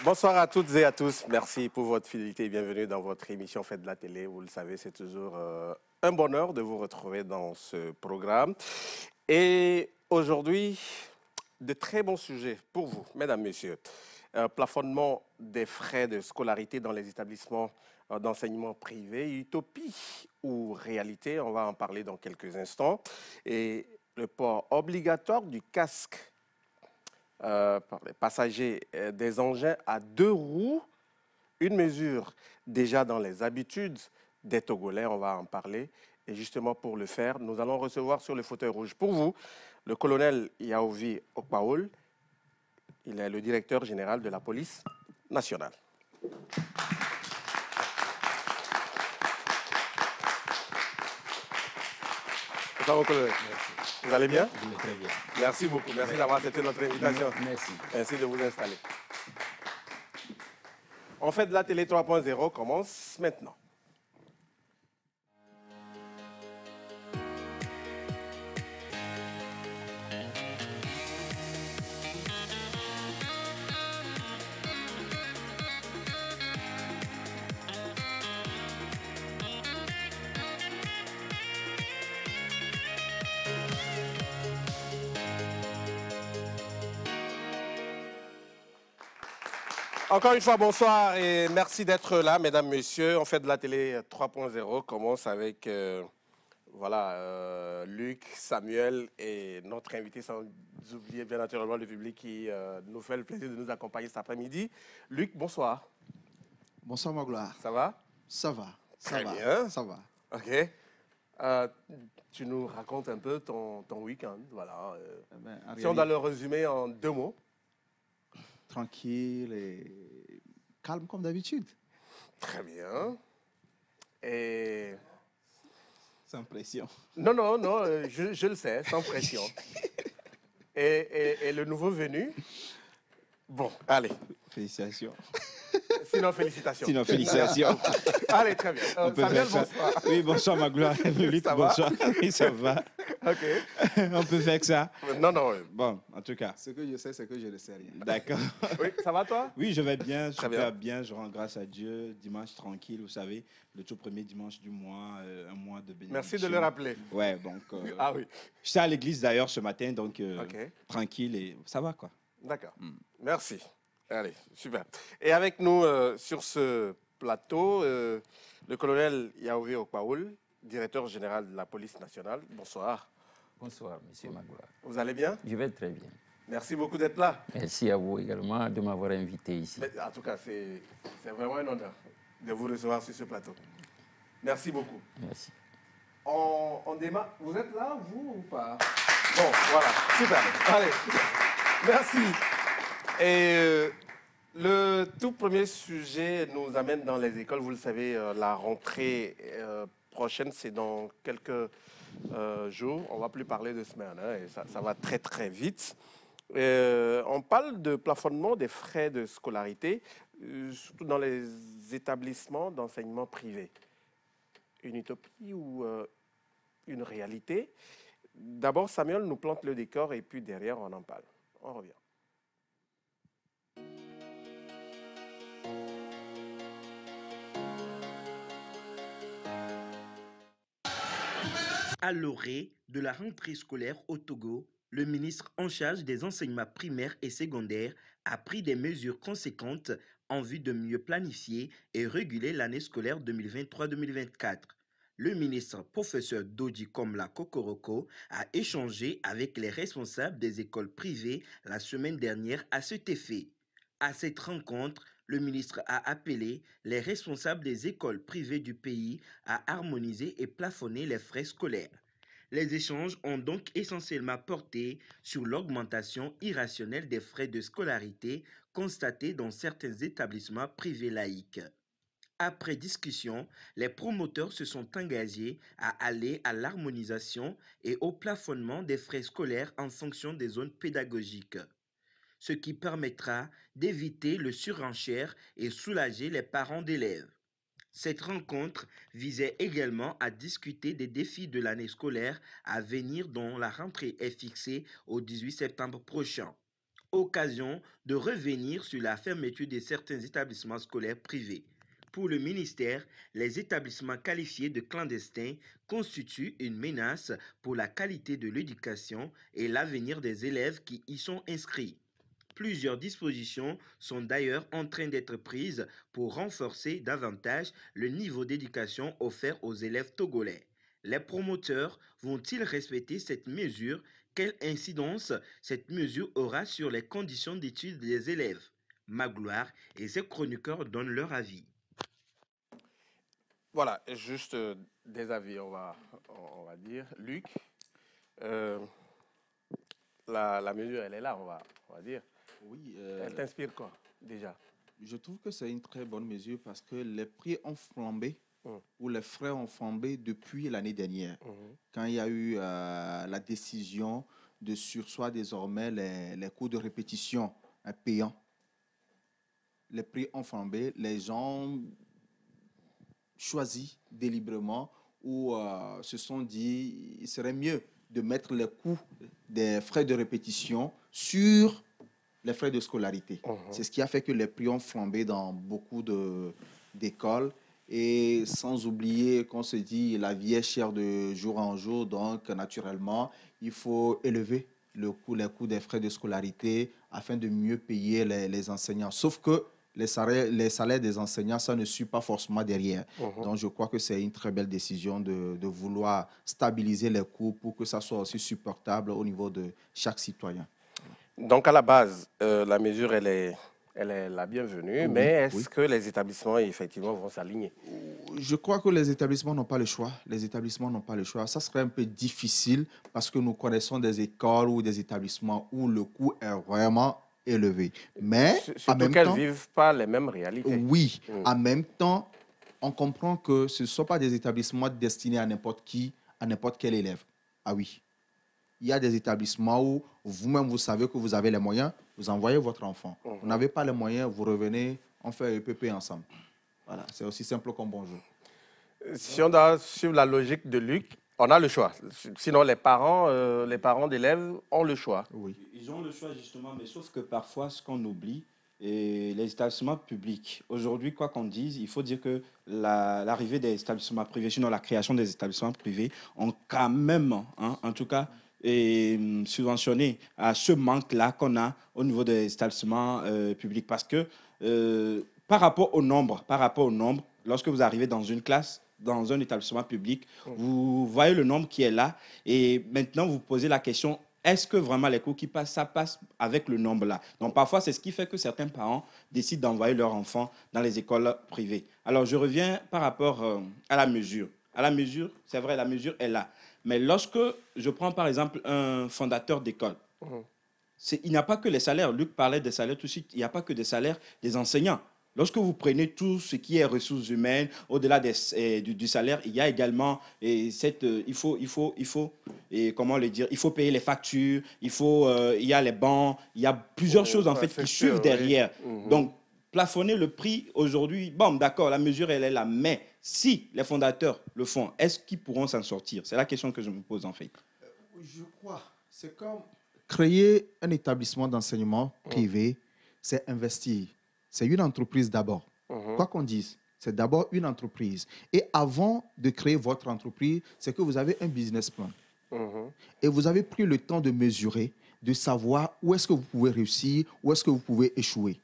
Bonsoir à toutes et à tous. Merci pour votre fidélité et bienvenue dans votre émission Faites de la télé. Vous le savez, c'est toujours un bonheur de vous retrouver dans ce programme. Et aujourd'hui, de très bons sujets pour vous, mesdames, messieurs. Plafonnement des frais de scolarité dans les établissements d'enseignement privé, utopie ou réalité, on va en parler dans quelques instants. Et le port obligatoire du casque par les passagers des engins à deux roues, une mesure déjà dans les habitudes des Togolais, on va en parler. Et justement pour le faire, nous allons recevoir sur le fauteuil rouge pour vous le colonel Yaovi Okpaoul. Il est le directeur général de la police nationale. Bonsoir, mon colonel. Merci. Vous allez bien? Je vais très bien. Merci beaucoup. Merci d'avoir accepté notre invitation. Merci. Merci de vous installer. En fait, la télé 3.0 commence maintenant. Encore une fois, bonsoir et merci d'être là, mesdames, messieurs. On fait de la télé 3.0 commence avec Luc, Samuel et notre invité, sans oublier bien naturellement le public qui nous fait le plaisir de nous accompagner cet après-midi. Luc, bonsoir. Bonsoir, ma gloire. Ça va? Ça va. Très va, bien. Ça va. OK. Tu nous racontes un peu ton week-end. Voilà. Si on doit le résumer en 2 mots. Tranquille et calme comme d'habitude. Très bien. Et... Sans pression. Non, je le sais, sans pression. Et le nouveau venu? Bon, allez. Félicitations. Sinon, félicitations. Sinon, félicitations. Allez, très bien. Samuel, bonsoir. Oui, bonsoir, ma gloire. Luc, bonsoir. Oui, ça va. OK. On peut faire que ça. Non. Bon, en tout cas. Ce que je sais, c'est que je ne sais rien. D'accord. Oui, ça va toi? Oui, je vais bien, Très super bien. Je rends grâce à Dieu. Dimanche tranquille, vous savez, le tout premier dimanche du mois, un mois de bénédiction. Merci de le rappeler. Ouais, donc. Ah oui. J'étais à l'église d'ailleurs ce matin, donc OK. tranquille et ça va quoi. D'accord. Merci. Allez, super. Et avec nous sur ce plateau, le colonel Yaovi Okpaoul, directeur général de la police nationale. Bonsoir. Bonsoir, monsieur Magloire. Vous allez bien? Je vais très bien. Merci beaucoup d'être là. Merci à vous également de m'avoir invité ici. Mais, en tout cas, c'est vraiment un honneur de vous recevoir sur ce plateau. Merci beaucoup. Merci. On démarre. Vous êtes là, vous, ou pas? Bon, voilà. Super. Allez. Merci. Et le tout premier sujet nous amène dans les écoles. Vous le savez, la rentrée prochaine, c'est dans quelques jours. On ne va plus parler de semaines, hein, et ça va très, très vite. On parle de plafonnement des frais de scolarité, surtout dans les établissements d'enseignement privé. Une utopie ou une réalité? D'abord, Samuel nous plante le décor et puis derrière, on en parle. On revient. À l'orée de la rentrée scolaire au Togo, le ministre en charge des enseignements primaires et secondaires a pris des mesures conséquentes en vue de mieux planifier et réguler l'année scolaire 2023-2024. Le ministre, professeur Doji Komla Kokoroko, a échangé avec les responsables des écoles privées la semaine dernière à cet effet. À cette rencontre, le ministre a appelé les responsables des écoles privées du pays à harmoniser et plafonner les frais scolaires. Les échanges ont donc essentiellement porté sur l'augmentation irrationnelle des frais de scolarité constatée dans certains établissements privés laïques. Après discussion, les promoteurs se sont engagés à aller à l'harmonisation et au plafonnement des frais scolaires en fonction des zones pédagogiques, ce qui permettra d'éviter le surenchère et soulager les parents d'élèves. Cette rencontre visait également à discuter des défis de l'année scolaire à venir dont la rentrée est fixée au 18 septembre prochain. Occasion de revenir sur la fermeture de certains établissements scolaires privés. Pour le ministère, les établissements qualifiés de clandestins constituent une menace pour la qualité de l'éducation et l'avenir des élèves qui y sont inscrits. Plusieurs dispositions sont d'ailleurs en train d'être prises pour renforcer davantage le niveau d'éducation offert aux élèves togolais. Les promoteurs vont-ils respecter cette mesure? Quelle incidence cette mesure aura sur les conditions d'études des élèves? Magloire et ses chroniqueurs donnent leur avis. Voilà, juste des avis, on va dire. Luc, euh, la mesure, elle est là, on va dire. Oui, Elle t'inspire quoi, déjà? je trouve que c'est une très bonne mesure parce que les prix ont flambé Mm. ou les frais ont flambé depuis l'année dernière, Mhm. quand il y a eu la décision de surseoir désormais les cours de répétition payants. Les prix ont flambé, les gens choisi délibérément ou se sont dit il serait mieux de mettre les coûts des frais de répétition sur les frais de scolarité. C'est ce qui a fait que les prix ont flambé dans beaucoup d'écoles. Et sans oublier qu'on se dit la vie est chère de jour en jour, donc naturellement, il faut élever les coûts des frais de scolarité afin de mieux payer les enseignants. Sauf que les salaires des enseignants, ça ne suit pas forcément derrière. Donc, je crois que c'est une très belle décision de vouloir stabiliser les coûts pour que ça soit aussi supportable au niveau de chaque citoyen. Donc, à la base, la mesure, elle est la bienvenue, Oui, mais est-ce oui. que les établissements, effectivement, vont s'aligner? Je crois que les établissements n'ont pas le choix. Les établissements n'ont pas le choix. Ça serait un peu difficile parce que nous connaissons des écoles ou des établissements où le coût est vraiment élevé. Mais en Surtout même qu'elles ne temps, vivent pas les mêmes réalités. oui, Mm. en même temps, on comprend que ce ne sont pas des établissements destinés à n'importe qui, à n'importe quel élève. Ah oui. Il y a des établissements où vous-même, vous savez que vous avez les moyens, vous envoyez votre enfant. Vous n'avez pas les moyens, vous revenez, on fait EPP ensemble. Voilà, c'est aussi simple comme bonjour. Si on doit suivre la logique de Luc, on a le choix. Sinon, les parents d'élèves ont le choix. Oui. Ils ont le choix justement, mais sauf que parfois, ce qu'on oublie, et les établissements publics, aujourd'hui, quoi qu'on dise, il faut dire que l'arrivée des établissements privés, sinon la création des établissements privés, ont quand même, hein, en tout cas, subventionné à ce manque-là qu'on a au niveau des établissements publics. Parce que par rapport au nombre, lorsque vous arrivez dans une classe, dans un établissement public, vous voyez le nombre qui est là et maintenant vous posez la question, est-ce que vraiment les cours qui passent, ça passe avec le nombre là? Donc parfois, c'est ce qui fait que certains parents décident d'envoyer leurs enfants dans les écoles privées. Alors je reviens par rapport à la mesure. À la mesure, c'est vrai, la mesure est là. Mais lorsque je prends par exemple un fondateur d'école, il n'y a pas que les salaires. Luc parlait des salaires tout de suite. Il n'y a pas que des salaires des enseignants. Lorsque vous prenez tout ce qui est ressources humaines, au-delà du salaire, il y a également il faut comment le dire, il faut payer les factures, il y a les bancs, il y a plusieurs choses en fait qui suivent derrière. Donc plafonner le prix aujourd'hui, bon d'accord, la mesure elle est là, mais si les fondateurs le font, est-ce qu'ils pourront s'en sortir? C'est la question que je me pose en fait. Je crois, c'est comme créer un établissement d'enseignement privé, c'est investir. C'est une entreprise d'abord. Quoi qu'on dise, c'est d'abord une entreprise. Et avant de créer votre entreprise, c'est que vous avez un business plan. Et vous avez pris le temps de mesurer, de savoir où est-ce que vous pouvez réussir, où est-ce que vous pouvez échouer.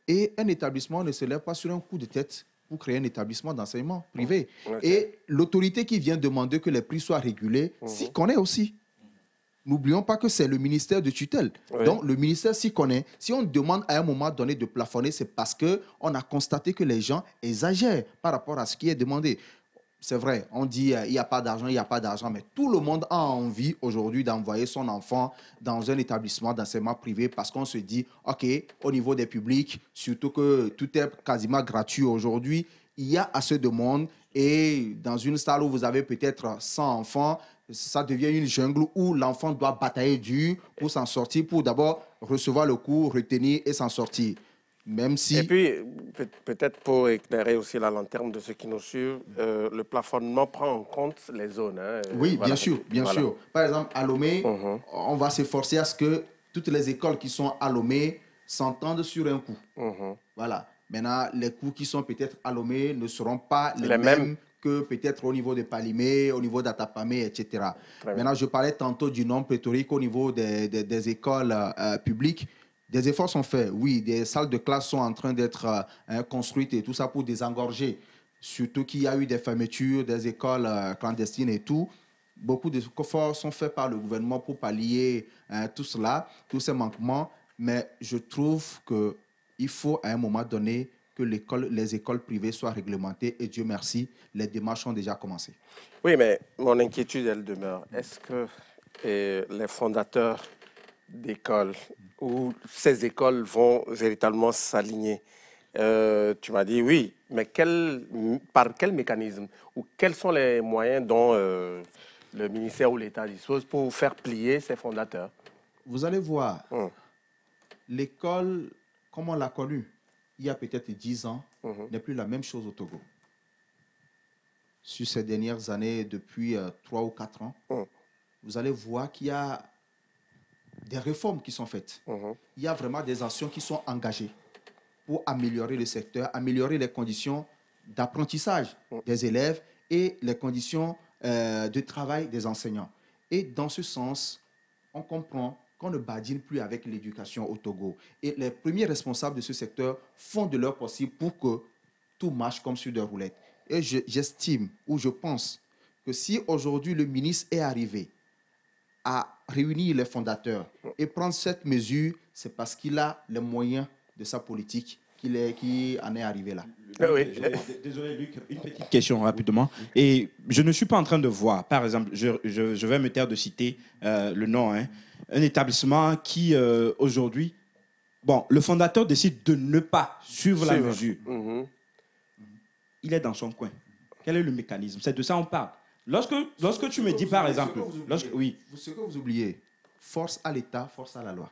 Et un établissement ne se lève pas sur un coup de tête pour créer un établissement d'enseignement privé. Et l'autorité qui vient demander que les prix soient régulés s'y connaît aussi. N'oublions pas que c'est le ministère de tutelle. Donc, le ministère s'y connaît. Si on demande à un moment donné de plafonner, c'est parce qu'on a constaté que les gens exagèrent par rapport à ce qui est demandé. C'est vrai, on dit il n'y a pas d'argent, il n'y a pas d'argent, mais tout le monde a envie aujourd'hui d'envoyer son enfant dans un établissement d'enseignement privé parce qu'on se dit, OK, au niveau des publics, surtout que tout est quasiment gratuit aujourd'hui, il y a assez de monde et dans une salle où vous avez peut-être 100 enfants, ça devient une jungle où l'enfant doit batailler dur pour s'en sortir, pour d'abord recevoir le cours, retenir et s'en sortir. Même si... Et puis, peut-être pour éclairer aussi la lanterne de ceux qui nous suivent, le plafonnement prend en compte les zones. Oui, voilà. bien sûr, bien sûr. Par exemple, à Lomé, on va s'efforcer à ce que toutes les écoles qui sont à Lomé s'entendent sur un coût. Voilà. Maintenant, les coûts qui sont peut-être à Lomé ne seront pas les mêmes que peut-être au niveau de Palimé, au niveau d'Atapamé, etc. Maintenant, je parlais tantôt du nombre pléthorique au niveau des écoles publiques. Des efforts sont faits, oui, des salles de classe sont en train d'être construites et tout ça pour désengorger. Surtout qu'il y a eu des fermetures des écoles clandestines et tout. Beaucoup d'efforts sont faits par le gouvernement pour pallier tout cela, tous ces manquements. Mais je trouve qu'il faut à un moment donné que les écoles privées soient réglementées et Dieu merci, les démarches ont déjà commencé. Oui, mais mon inquiétude, elle demeure. Est-ce que les fondateurs d'écoles ou ces écoles vont véritablement s'aligner? Tu m'as dit oui, mais par quel mécanisme ou quels sont les moyens dont le ministère ou l'État dispose pour faire plier ces fondateurs? Vous allez voir, l'école, comme on l'a connue il y a peut-être 10 ans, n'est plus la même chose au Togo. Sur ces dernières années, depuis 3 ou 4 ans, vous allez voir qu'il y a des réformes qui sont faites. Il y a vraiment des actions qui sont engagées pour améliorer le secteur, améliorer les conditions d'apprentissage des élèves et les conditions de travail des enseignants. Et dans ce sens, on comprend qu'on ne badine plus avec l'éducation au Togo. Et les premiers responsables de ce secteur font de leur possible pour que tout marche comme sur des roulettes. Et j'estime ou je pense que si aujourd'hui le ministre est arrivé à réunir les fondateurs et prendre cette mesure, c'est parce qu'il a les moyens de sa politique qui en est arrivé là. Oui. Désolé Luc, une petite question rapidement. Et je ne suis pas en train de voir, par exemple, je vais me taire de citer le nom, un établissement qui aujourd'hui, bon, le fondateur décide de ne pas suivre la mesure. Il est dans son coin. Quel est le mécanisme? C'est de ça qu'on parle. Lorsque tu me dis par exemple, ce que vous oubliez, force à l'État, force à la loi.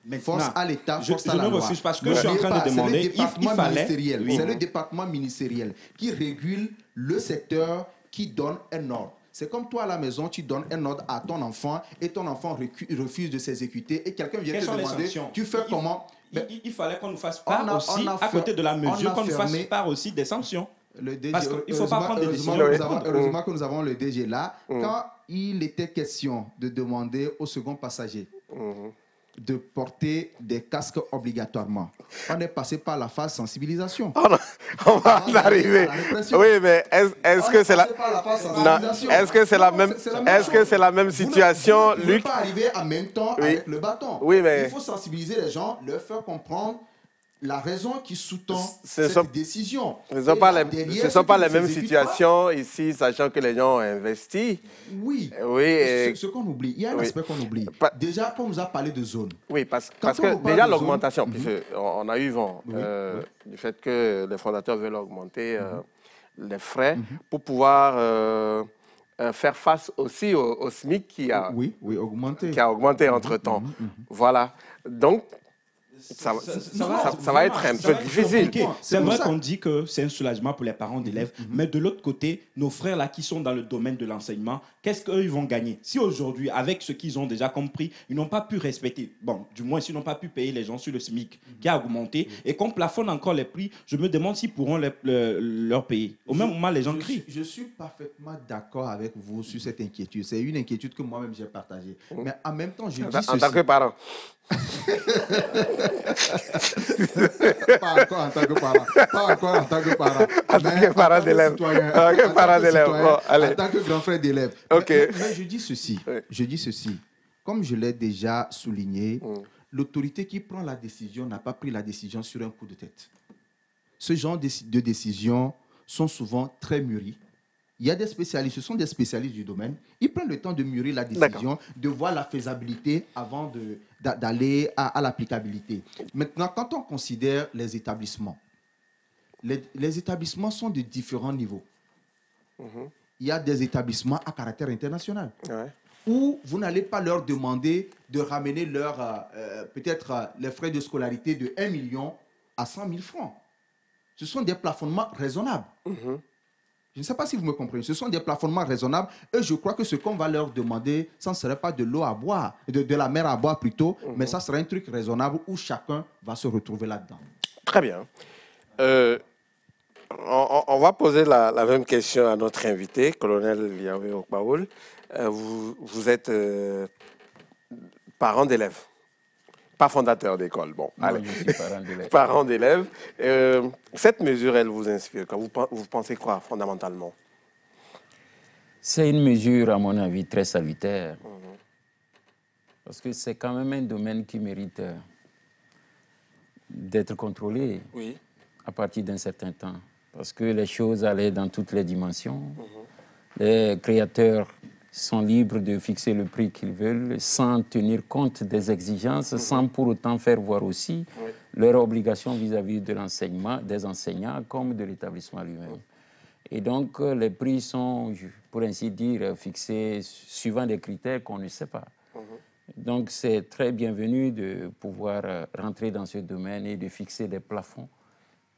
Maintenant, force à l'État, force à la loi. Je ne refuse pas ce que je suis en train de demander. C'est le département ministériel qui régule le secteur, qui donne un ordre. C'est comme toi à la maison, tu donnes un ordre à ton enfant et ton enfant refuse de s'exécuter et quelqu'un vient te demander, tu fais comment? Il fallait qu'on nous fasse part aussi, à côté de la mesure, qu'on nous fasse part aussi des sanctions. Le DG, parce qu'il ne faut pas prendre des décisions. Heureusement que nous avons le DG là. Quand il était question de demander au second passager de porter des casques obligatoirement, on est passé par la phase sensibilisation. On va en arriver. Oui, mais est-ce que c'est la même situation, Luc? Vous ne pouvez pas arriver en même temps avec le bâton. Oui, mais il faut sensibiliser les gens, leur faire comprendre la raison qui sous-tend cette décision. Ce ne sont pas les mêmes situations ici, sachant que les gens ont investi. Oui. Ce qu'on oublie, il y a un aspect qu'on oublie. Déjà, on nous a parlé de zone. Oui, parce que déjà l'augmentation, puisqu'on a eu vent du fait que les fondateurs veulent augmenter les frais pour pouvoir faire face aussi au SMIC qui a augmenté entre-temps. Voilà. Donc, ça va être un peu difficile. C'est vrai qu'on dit que c'est un soulagement pour les parents d'élèves, mais de l'autre côté, nos frères là qui sont dans le domaine de l'enseignement, qu'est-ce qu'eux ils vont gagner? Si aujourd'hui, avec ce qu'ils ont déjà compris, ils n'ont pas pu respecter, bon, du moins s'ils n'ont pas pu payer les gens sur le SMIC qui a augmenté et qu'on plafonne encore les prix, je me demande s'ils pourront leur payer. Au même moment, les gens crient. Je suis parfaitement d'accord avec vous sur cette inquiétude. C'est une inquiétude que moi-même j'ai partagée. Mais en même temps, je dis ceci. En tant que parent. Pas encore en tant que parent. Pas encore en tant que parent. En tant que parent d'élève. En tant que grand frère d'élève. Okay. Mais je dis ceci. Je dis ceci. Comme je l'ai déjà souligné, l'autorité qui prend la décision n'a pas pris la décision sur un coup de tête. Ce genre de décisions sont souvent très mûries. Il y a des spécialistes, ce sont des spécialistes du domaine. Ils prennent le temps de mûrir la décision, de voir la faisabilité avant d'aller à l'applicabilité. Maintenant, quand on considère les établissements, les établissements sont de différents niveaux. Il y a des établissements à caractère international où vous n'allez pas leur demander de ramener peut-être les frais de scolarité de 1 million à 100 000 francs. Ce sont des plafonnements raisonnables. Je ne sais pas si vous me comprenez. Ce sont des plafonnements raisonnables et je crois que ce qu'on va leur demander, ça ne serait pas de l'eau à boire, de la mer à boire plutôt, mais ça serait un truc raisonnable où chacun va se retrouver là-dedans. Très bien. On va poser la même question à notre invité, colonel Yahweh Okbaoul. Vous êtes parent d'élèves, pas fondateur d'école. Bon, Non, allez. je suis parent d'élève. Parent d'élèves. Cette mesure, elle vous inspire. Vous pensez quoi, fondamentalement? C'est une mesure, à mon avis, très salutaire. Parce que c'est quand même un domaine qui mérite d'être contrôlé Oui. à partir d'un certain temps. Parce que les choses allaient dans toutes les dimensions. Les créateurs sont libres de fixer le prix qu'ils veulent sans tenir compte des exigences, sans pour autant faire voir aussi leurs obligations vis-à-vis de l'enseignement, des enseignants comme de l'établissement lui-même. Et donc, les prix sont, pour ainsi dire, fixés suivant des critères qu'on ne sait pas. Donc, c'est très bienvenu de pouvoir rentrer dans ce domaine et de fixer des plafonds.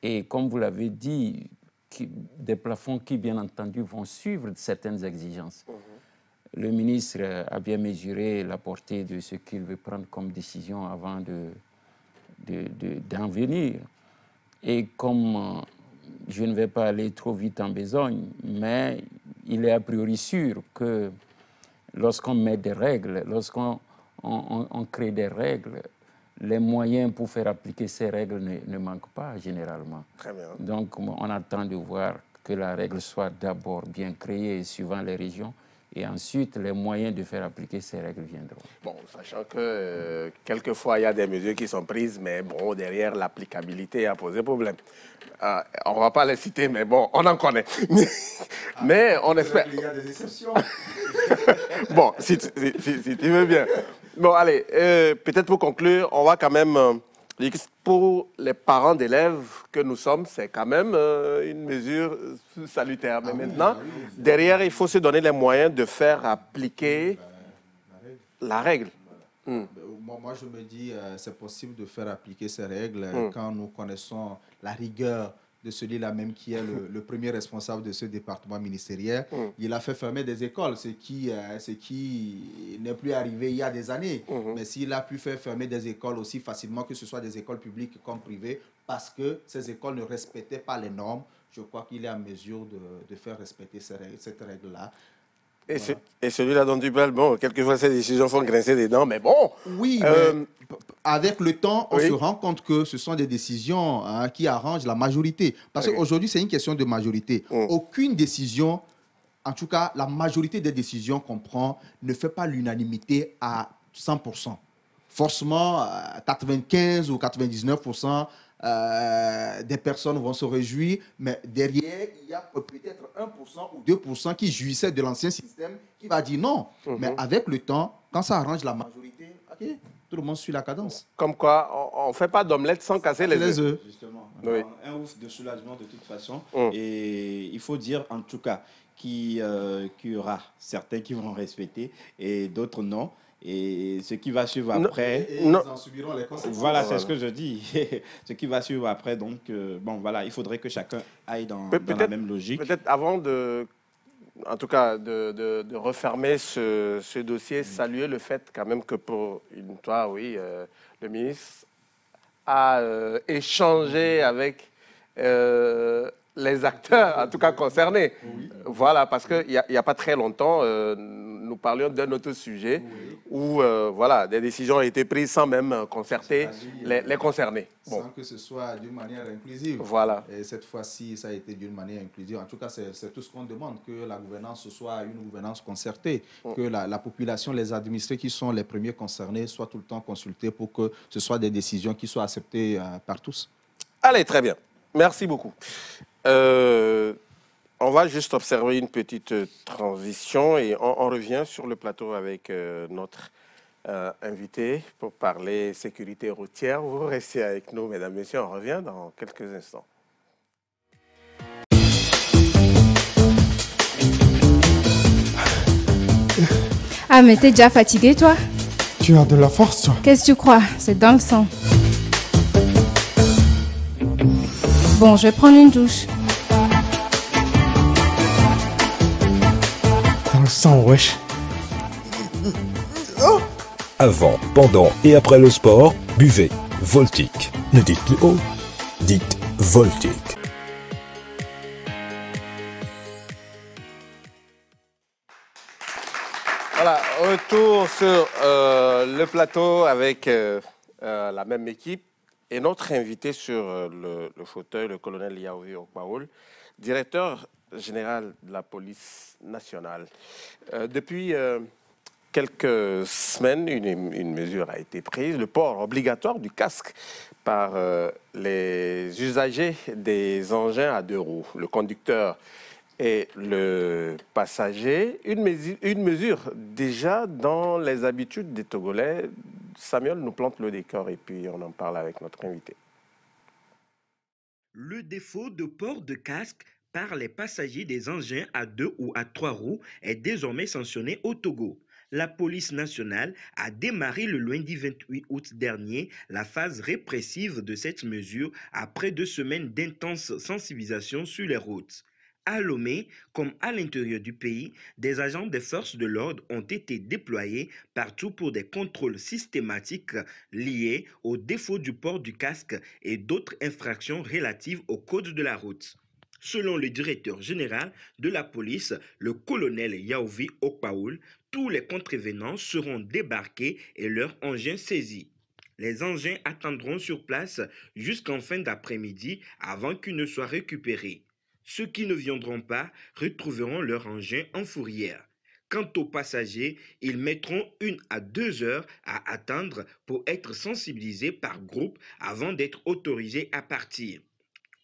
Et comme vous l'avez dit, des plafonds qui, bien entendu, vont suivre certaines exigences. Le ministre a bien mesuré la portée de ce qu'il veut prendre comme décision avant d'en venir. Et comme je ne vais pas aller trop vite en besogne, mais il est a priori sûr que lorsqu'on met des règles, lorsqu'on crée des règles, les moyens pour faire appliquer ces règles ne manquent pas généralement. Très bien. Donc on attend de voir que la règle soit d'abord bien créée suivant les régions et ensuite les moyens de faire appliquer ces règles viendront. Bon, sachant que quelquefois il y a des mesures qui sont prises, mais bon, derrière l'applicabilité a posé problème. On ne va pas les citer, mais bon, on en connaît. Mais on espère. Il y a des exceptions. Bon, si tu veux bien. Bon, allez, peut-être pour conclure, on va quand même pour les parents d'élèves que nous sommes, c'est quand même une mesure salutaire. Mais maintenant, derrière, il faut se donner les moyens de faire appliquer la règle. Moi, je me dis, c'est possible de faire appliquer ces règles quand nous connaissons la rigueur de celui-là même qui est le premier responsable de ce département ministériel. Il a fait fermer des écoles, ce qui n'est plus arrivé il y a des années. Mais s'il a pu faire fermer des écoles aussi facilement, que ce soit des écoles publiques comme privées, parce que ces écoles ne respectaient pas les normes, je crois qu'il est en mesure de faire respecter cette règle-là. Et, et celui-là dont tu parles, bon, quelquefois ces décisions font grincer des dents, mais bon. Oui, mais avec le temps, on se rend compte que ce sont des décisions qui arrangent la majorité. Parce qu'aujourd'hui, c'est une question de majorité. Aucune décision, en tout cas, la majorité des décisions qu'on prend ne fait pas l'unanimité à 100%. Forcément, 95 ou 99%, des personnes vont se réjouir, mais derrière, il y a peut-être 1% ou 2% qui jouissaient de l'ancien système qui va dire non. Mais avec le temps, quand ça arrange la majorité, okay, tout le monde suit la cadence. Comme quoi, on ne fait pas d'omelette sans casser les œufs. Justement, Oui. un ouf de soulagement de toute façon. Et il faut dire en tout cas qu'il y aura certains qui vont respecter et d'autres non. Et ce qui va suivre après... Ils en subiront les conséquences. Voilà, c'est ce que je dis. Ce qui va suivre après, donc, bon, voilà, il faudrait que chacun aille dans la même logique. Peut-être avant en tout cas, de refermer ce dossier, saluer le fait quand même que pour une fois, oui, le ministre a échangé avec les acteurs, en tout cas concernés. Voilà, parce qu'il n'y a pas très longtemps, nous parlions d'un autre sujet où voilà, des décisions ont été prises sans même concerter les concernés. Sans que ce soit d'une manière inclusive. Voilà. Et cette fois-ci, ça a été d'une manière inclusive. En tout cas, c'est tout ce qu'on demande, que la gouvernance soit une gouvernance concertée, que la population, les administrés qui sont les premiers concernés soient tout le temps consultés pour que ce soit des décisions qui soient acceptées par tous. Allez, très bien. Merci beaucoup. On va juste observer une petite transition et on revient sur le plateau avec notre invité pour parler sécurité routière. Vous restez avec nous, mesdames, messieurs. On revient dans quelques instants. Ah, mais t'es déjà fatigué, toi? Tu as de la force, toi. Qu'est-ce que tu crois? C'est dans le sang. Bon, je vais prendre une douche. sang, wesh. Avant, pendant et après le sport, buvez Voltic. Ne dites plus haut, dites Voltic. Voilà, retour sur le plateau avec la même équipe et notre invité sur le fauteuil, le colonel Yaovi Okpaoul, directeur général de la police nationale. Depuis quelques semaines, une mesure a été prise, le port obligatoire du casque par les usagers des engins à deux roues, le conducteur et le passager. Une mesure déjà dans les habitudes des Togolais. Samuel nous plante le décor et puis on en parle avec notre invité. Le défaut de port de casque par les passagers des engins à deux ou à trois roues est désormais sanctionné au Togo. La police nationale a démarré le lundi 28 août dernier la phase répressive de cette mesure après 2 semaines d'intense sensibilisation sur les routes. À Lomé, comme à l'intérieur du pays, des agents des forces de l'ordre ont été déployés partout pour des contrôles systématiques liés au défaut du port du casque et d'autres infractions relatives au code de la route. Selon le directeur général de la police, le colonel Yaovi Okpaoul, tous les contrevenants seront débarqués et leurs engins saisis. Les engins attendront sur place jusqu'en fin d'après-midi avant qu'ils ne soient récupérés. Ceux qui ne viendront pas retrouveront leur engin en fourrière. Quant aux passagers, ils mettront 1 à 2 heures à attendre pour être sensibilisés par groupe avant d'être autorisés à partir.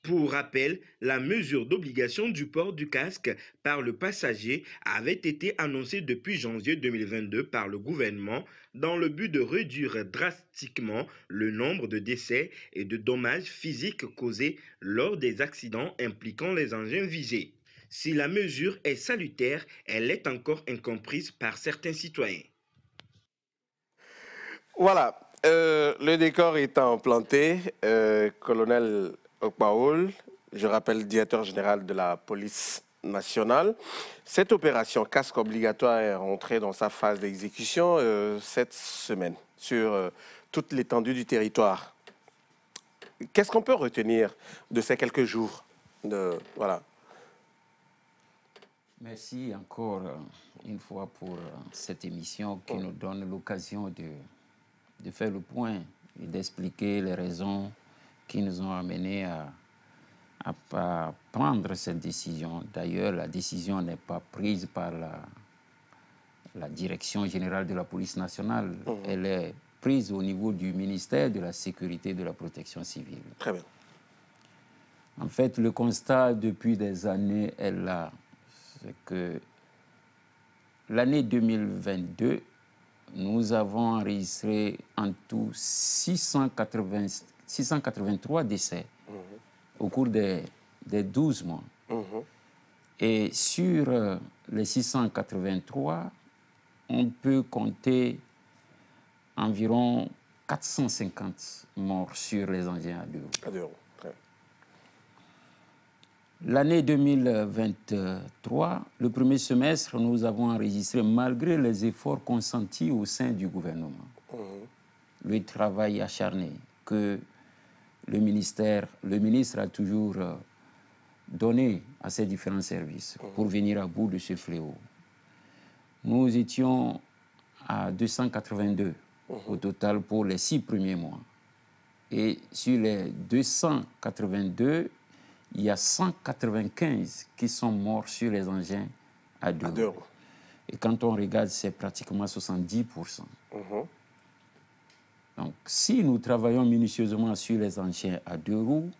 Pour rappel, la mesure d'obligation du port du casque par le passager avait été annoncée depuis janvier 2022 par le gouvernement dans le but de réduire drastiquement le nombre de décès et de dommages physiques causés lors des accidents impliquant les engins visés. Si la mesure est salutaire, elle est encore incomprise par certains citoyens. Voilà, le décor étant planté, colonel Okpaoul, je rappelle, directeur général de la police nationale. Cette opération casque obligatoire est rentrée dans sa phase d'exécution cette semaine sur toute l'étendue du territoire. Qu'est-ce qu'on peut retenir de ces quelques jours voilà. Merci encore une fois pour cette émission qui nous donne l'occasion de faire le point et d'expliquer les raisons qui nous ont amenés à prendre cette décision. D'ailleurs, la décision n'est pas prise par la Direction générale de la police nationale. Elle est prise au niveau du ministère de la Sécurité et de la Protection civile. Très bien. En fait, le constat depuis des années est là. C'est que l'année 2022, nous avons enregistré en tout 683 décès au cours des 12 mois. Et sur les 683, on peut compter environ 450 morts sur les engins à deux roues. L'année 2023, le premier semestre, nous avons enregistré, malgré les efforts consentis au sein du gouvernement, le travail acharné que le ministre a toujours donné à ces différents services pour venir à bout de ce fléau. Nous étions à 282 au total pour les 6 premiers mois. Et sur les 282, il y a 195 qui sont morts sur les engins à deux roues. Et quand on regarde, c'est pratiquement 70%. Donc, si nous travaillons minutieusement sur les engins à deux roues,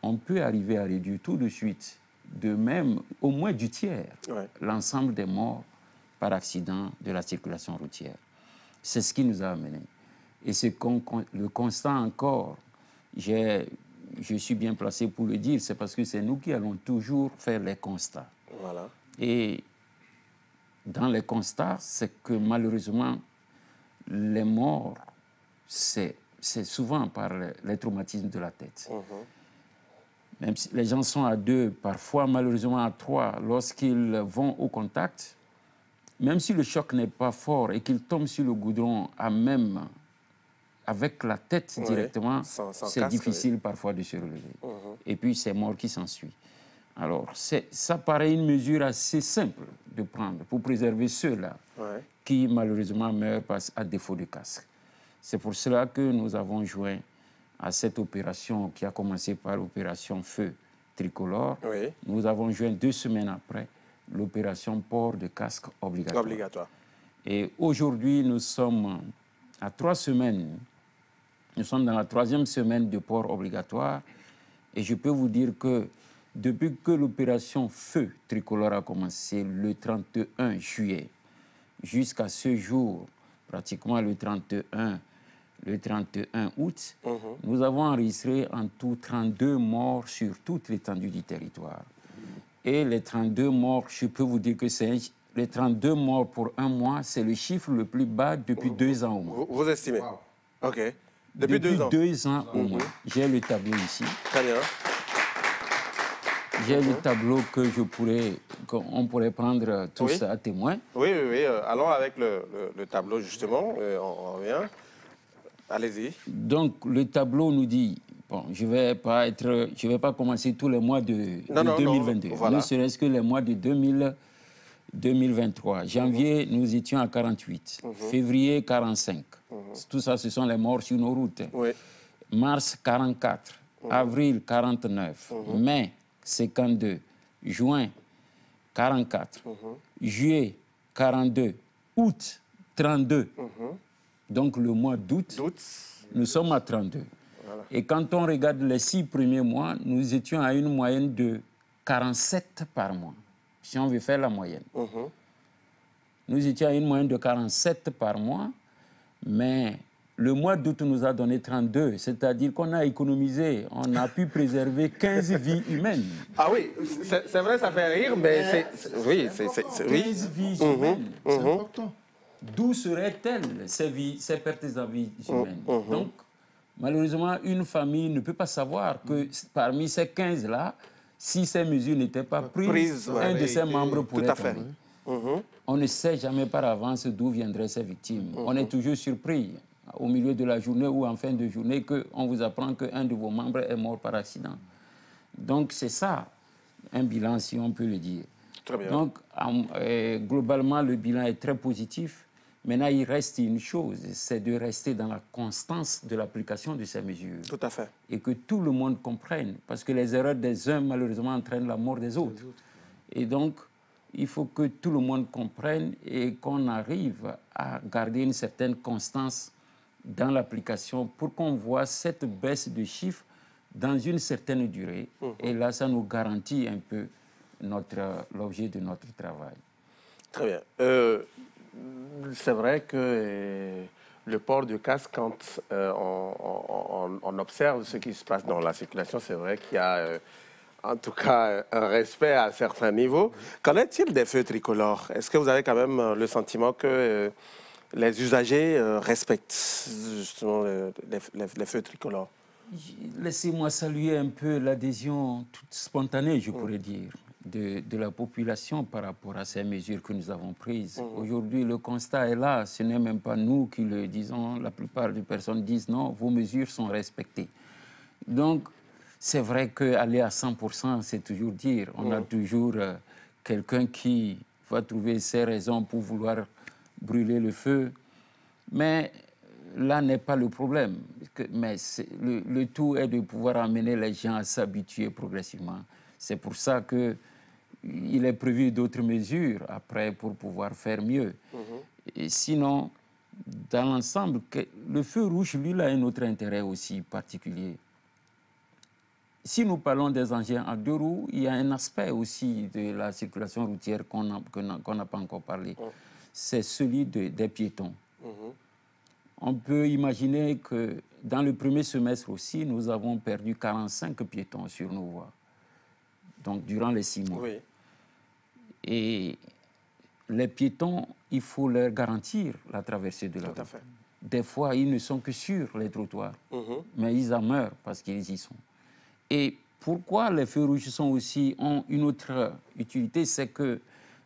on peut arriver à réduire tout de suite, de même au moins du tiers, l'ensemble des morts par accident de la circulation routière. C'est ce qui nous a amenés. Et le constat encore, je suis bien placé pour le dire, c'est parce que c'est nous qui allons toujours faire les constats. Voilà. Et dans les constats, c'est que malheureusement, les morts, c'est souvent par les traumatismes de la tête. Même si les gens sont à deux, parfois malheureusement à trois, lorsqu'ils vont au contact, même si le choc n'est pas fort et qu'il tombe sur le goudron avec la tête directement, c'est difficile parfois de se relever. Et puis c'est mort qui s'ensuit. Alors ça paraît une mesure assez simple de prendre pour préserver ceux-là qui malheureusement meurent à défaut de casque. C'est pour cela que nous avons joint à cette opération qui a commencé par l'opération Feu Tricolore. Nous avons joint 2 semaines après l'opération port de casque obligatoire. Et aujourd'hui, nous sommes à 3 semaines. Nous sommes dans la 3e semaine de port obligatoire. Et je peux vous dire que depuis que l'opération Feu Tricolore a commencé le 31 juillet, jusqu'à ce jour, pratiquement le 31 août, nous avons enregistré en tout 32 morts sur toute l'étendue du territoire. Et les 32 morts, je peux vous dire que les 32 morts pour un mois, c'est le chiffre le plus bas depuis 2 ans au moins. Vous estimez? OK. Depuis 2 ans au moins. J'ai le tableau ici. Très bien. J'ai le tableau qu'on pourrait prendre tous à témoin. Oui. Allons avec le tableau, justement. On revient. Allez-y. Donc, le tableau nous dit, bon, je vais pas commencer tous les mois de 2022. Voilà. Ne serait-ce que les mois de 2023. Janvier, nous étions à 48. Février, 45. Tout ça, ce sont les morts sur nos routes. Mars, 44. Avril, 49. Mai, 52. Juin, 44. Juillet, 42. Août, 32. Donc, le mois d'août, nous sommes à 32. Voilà. Et quand on regarde les 6 premiers mois, nous étions à une moyenne de 47 par mois, si on veut faire la moyenne. Nous étions à une moyenne de 47 par mois, mais le mois d'août nous a donné 32, c'est-à-dire qu'on a économisé, on a pu préserver 15 vies humaines. Ah oui, c'est vrai, ça fait rire, mais c'est... Oui, c'est... 15 vies humaines, c'est important. D'où seraient-elles ces pertes de vie humaines? Donc, malheureusement, une famille ne peut pas savoir que parmi ces 15-là, si ces mesures n'étaient pas prises, un de ses membres pourrait tomber. On ne sait jamais par avance d'où viendraient ces victimes. On est toujours surpris au milieu de la journée ou en fin de journée qu'on vous apprend qu'un de vos membres est mort par accident. Donc, c'est ça, un bilan, si on peut le dire. Très bien. Donc, globalement, le bilan est très positif. Maintenant, il reste une chose, c'est de rester dans la constance de l'application de ces mesures. Tout à fait. Et que tout le monde comprenne, parce que les erreurs des uns, malheureusement, entraînent la mort des autres. Et donc, il faut que tout le monde comprenne et qu'on arrive à garder une certaine constance dans l'application pour qu'on voit cette baisse de chiffres dans une certaine durée. Et là, ça nous garantit un peu l'objet de notre travail. Très bien. C'est vrai que le port du casque, quand on observe ce qui se passe dans la circulation, c'est vrai qu'il y a en tout cas un respect à certains niveaux. Qu'en est-il des feux tricolores? Est-ce que vous avez quand même le sentiment que les usagers respectent justement les feux tricolores? Laissez-moi saluer un peu l'adhésion toute spontanée, je pourrais dire, de la population par rapport à ces mesures que nous avons prises. Aujourd'hui, le constat est là. Ce n'est même pas nous qui le disons. La plupart des personnes disent non, vos mesures sont respectées. Donc, c'est vrai qu'aller à 100%, c'est toujours dire. On a toujours quelqu'un qui va trouver ses raisons pour vouloir brûler le feu. Mais là n'est pas le problème. Mais le tout est de pouvoir amener les gens à s'habituer progressivement. C'est pour ça qu'il est prévu d'autres mesures après pour pouvoir faire mieux. Et sinon, dans l'ensemble, le feu rouge, lui, a un autre intérêt aussi particulier. Si nous parlons des engins à 2 roues, il y a un aspect aussi de la circulation routière qu'on n'a pas encore parlé. C'est celui des piétons. On peut imaginer que dans le premier semestre aussi, nous avons perdu 45 piétons sur nos voies. Donc, durant les 6 mois. Oui. Et les piétons, il faut leur garantir la traversée de la route. Des fois, ils ne sont que sur les trottoirs, mais ils en meurent parce qu'ils y sont. Et pourquoi les feux rouges ont une autre utilité, c'est que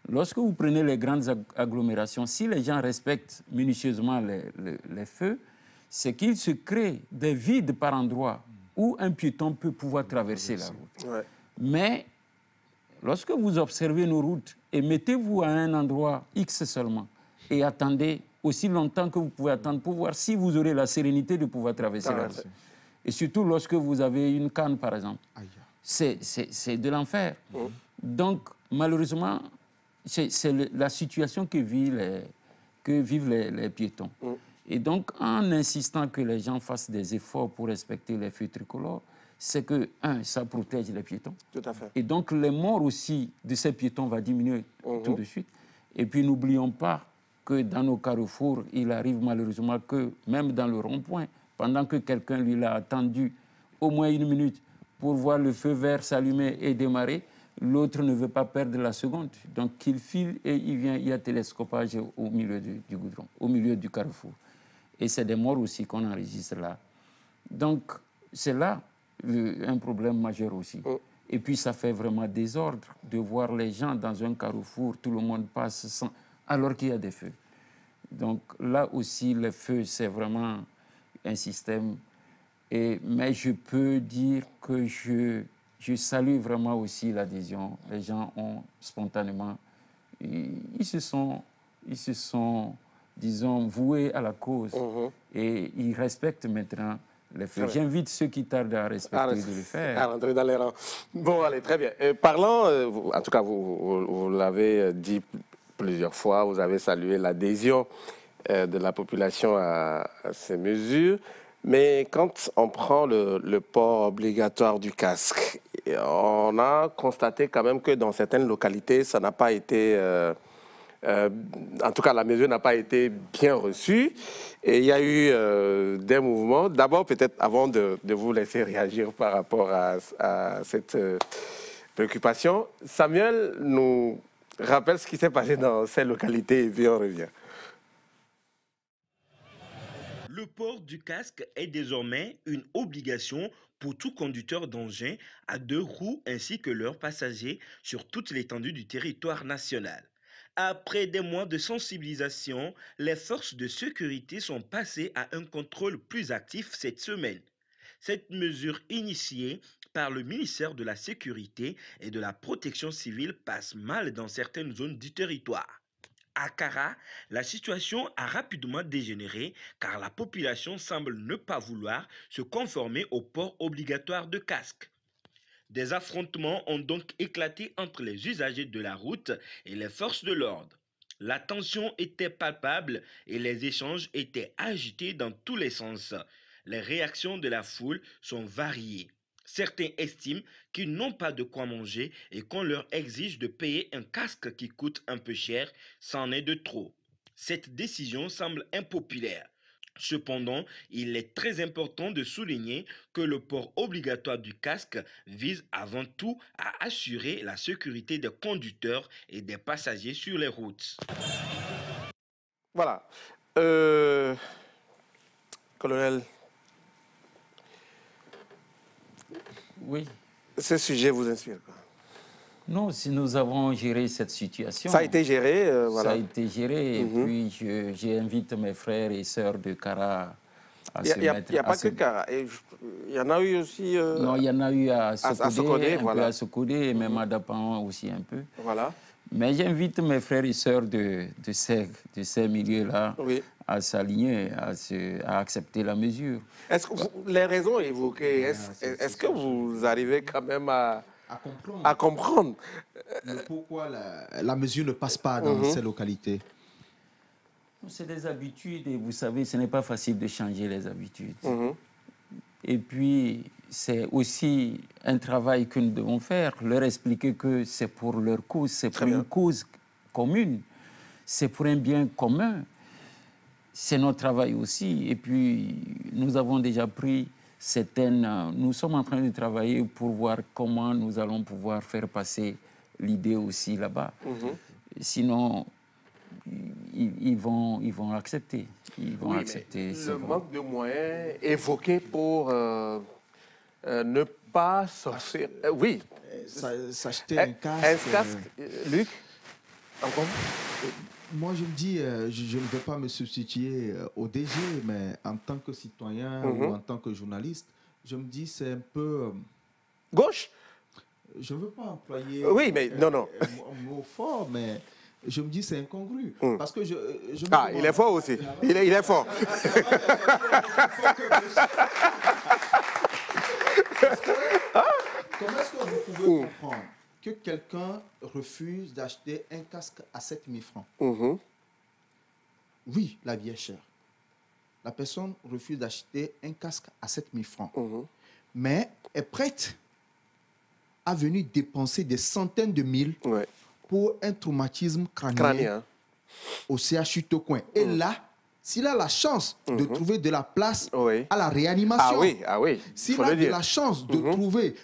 Lorsque vous prenez les grandes agglomérations, si les gens respectent minutieusement les feux, c'est qu'il se crée des vides par endroits où un piéton peut pouvoir traverser la route. Ouais. Mais lorsque vous observez nos routes et mettez-vous à un endroit X seulement et attendez aussi longtemps que vous pouvez attendre pour voir si vous aurez la sérénité de pouvoir traverser la route. Et surtout lorsque vous avez une canne, par exemple. C'est de l'enfer. Donc, malheureusement, c'est la situation que vivent les piétons. Et donc, en insistant que les gens fassent des efforts pour respecter les feux tricolores, c'est que, ça protège les piétons. Tout à fait. Et donc, les morts aussi de ces piétons va diminuer tout de suite. Et puis, n'oublions pas que dans nos carrefours, il arrive malheureusement que, même dans le rond-point, pendant que quelqu'un lui l'a attendu au moins 1 minute pour voir le feu vert s'allumer et démarrer, l'autre ne veut pas perdre la seconde. Donc, il file et il vient, il y a télescopage au milieu du goudron, au milieu du carrefour. Et c'est des morts aussi qu'on enregistre là. Donc, c'est là un problème majeur aussi. Et puis, ça fait vraiment désordre de voir les gens dans un carrefour, tout le monde passe sans, alors qu'il y a des feux. Donc, là aussi, les feux, c'est vraiment un système. Mais je peux dire que je salue vraiment aussi l'adhésion. Les gens ont spontanément, ils se sont, disons, voués à la cause et ils respectent maintenant les feux. J'invite ceux qui tardent à respecter de le faire. À rentrer dans les rangs. Bon, allez, très bien. Parlant, en tout cas, vous l'avez dit plusieurs fois, vous avez salué l'adhésion de la population à ces mesures. Mais quand on prend le port obligatoire du casque, on a constaté quand même que dans certaines localités, ça n'a pas été... en tout cas, la mesure n'a pas été bien reçue. Et il y a eu des mouvements. D'abord, peut-être avant de vous laisser réagir par rapport à cette préoccupation, Samuel nous rappelle ce qui s'est passé dans ces localités et puis on revient. Le port du casque est désormais une obligation pour tout conducteur d'engin à 2 roues ainsi que leurs passagers sur toute l'étendue du territoire national. Après des mois de sensibilisation, les forces de sécurité sont passées à un contrôle plus actif cette semaine. Cette mesure initiée par le ministère de la Sécurité et de la Protection civile passe mal dans certaines zones du territoire. À Kara, la situation a rapidement dégénéré car la population semble ne pas vouloir se conformer au port obligatoire de casque. Des affrontements ont donc éclaté entre les usagers de la route et les forces de l'ordre. La tension était palpable et les échanges étaient agités dans tous les sens. Les réactions de la foule sont variées. Certains estiment qu'ils n'ont pas de quoi manger et qu'on leur exige de payer un casque qui coûte un peu cher, c'en est de trop. Cette décision semble impopulaire. Cependant, il est très important de souligner que le port obligatoire du casque vise avant tout à assurer la sécurité des conducteurs et des passagers sur les routes. Voilà. Colonel. Oui. Ce sujet vous inspire quoi? Non, si nous avons géré cette situation... Ça a été géré, voilà. Ça a été géré, et puis j'invite mes frères et sœurs de Kara à se mettre... Il n'y a pas que Kara, il y en a eu aussi... non, il y en a eu à Sokodé, un voilà. peu à Sokodé, et même à Dapan aussi un peu. Voilà. Mais j'invite mes frères et sœurs de ces milieux-là à s'aligner, à accepter la mesure. Est-ce que les raisons évoquées, est-ce que vous arrivez quand même à comprendre pourquoi la mesure ne passe pas dans ces localités? C'est des habitudes et vous savez, ce n'est pas facile de changer les habitudes. Et puis, c'est aussi un travail que nous devons faire, leur expliquer que c'est pour leur cause, c'est pour une cause commune, c'est pour un bien commun. C'est notre travail aussi. Et puis, nous avons déjà pris nous sommes en train de travailler pour voir comment nous allons pouvoir faire passer l'idée aussi là-bas. Sinon, ils vont accepter. Ils vont accepter. Le manque de moyens évoqué pour ne pas sortir. Oui. S'acheter un casque. Luc? Encore? Moi, je me dis, je ne vais pas me substituer au DG, mais en tant que citoyen ou en tant que journaliste, je me dis, c'est un peu... Gauche? Je ne veux pas employer Oui, mais non. un mot fort, mais je me dis, c'est incongru. Parce que je me Ah, demande- il est fort aussi. Il est fort. Comment est-ce que vous pouvez comprendre que quelqu'un refuse d'acheter un casque à 7 000 francs? Oui, la vie est chère. La personne refuse d'acheter un casque à 7 000 francs. Mais est prête à venir dépenser des centaines de mille pour un traumatisme crânien au CHU Tocoin. Et là, s'il a la chance de trouver de la place à la réanimation, s'il a de la chance de trouver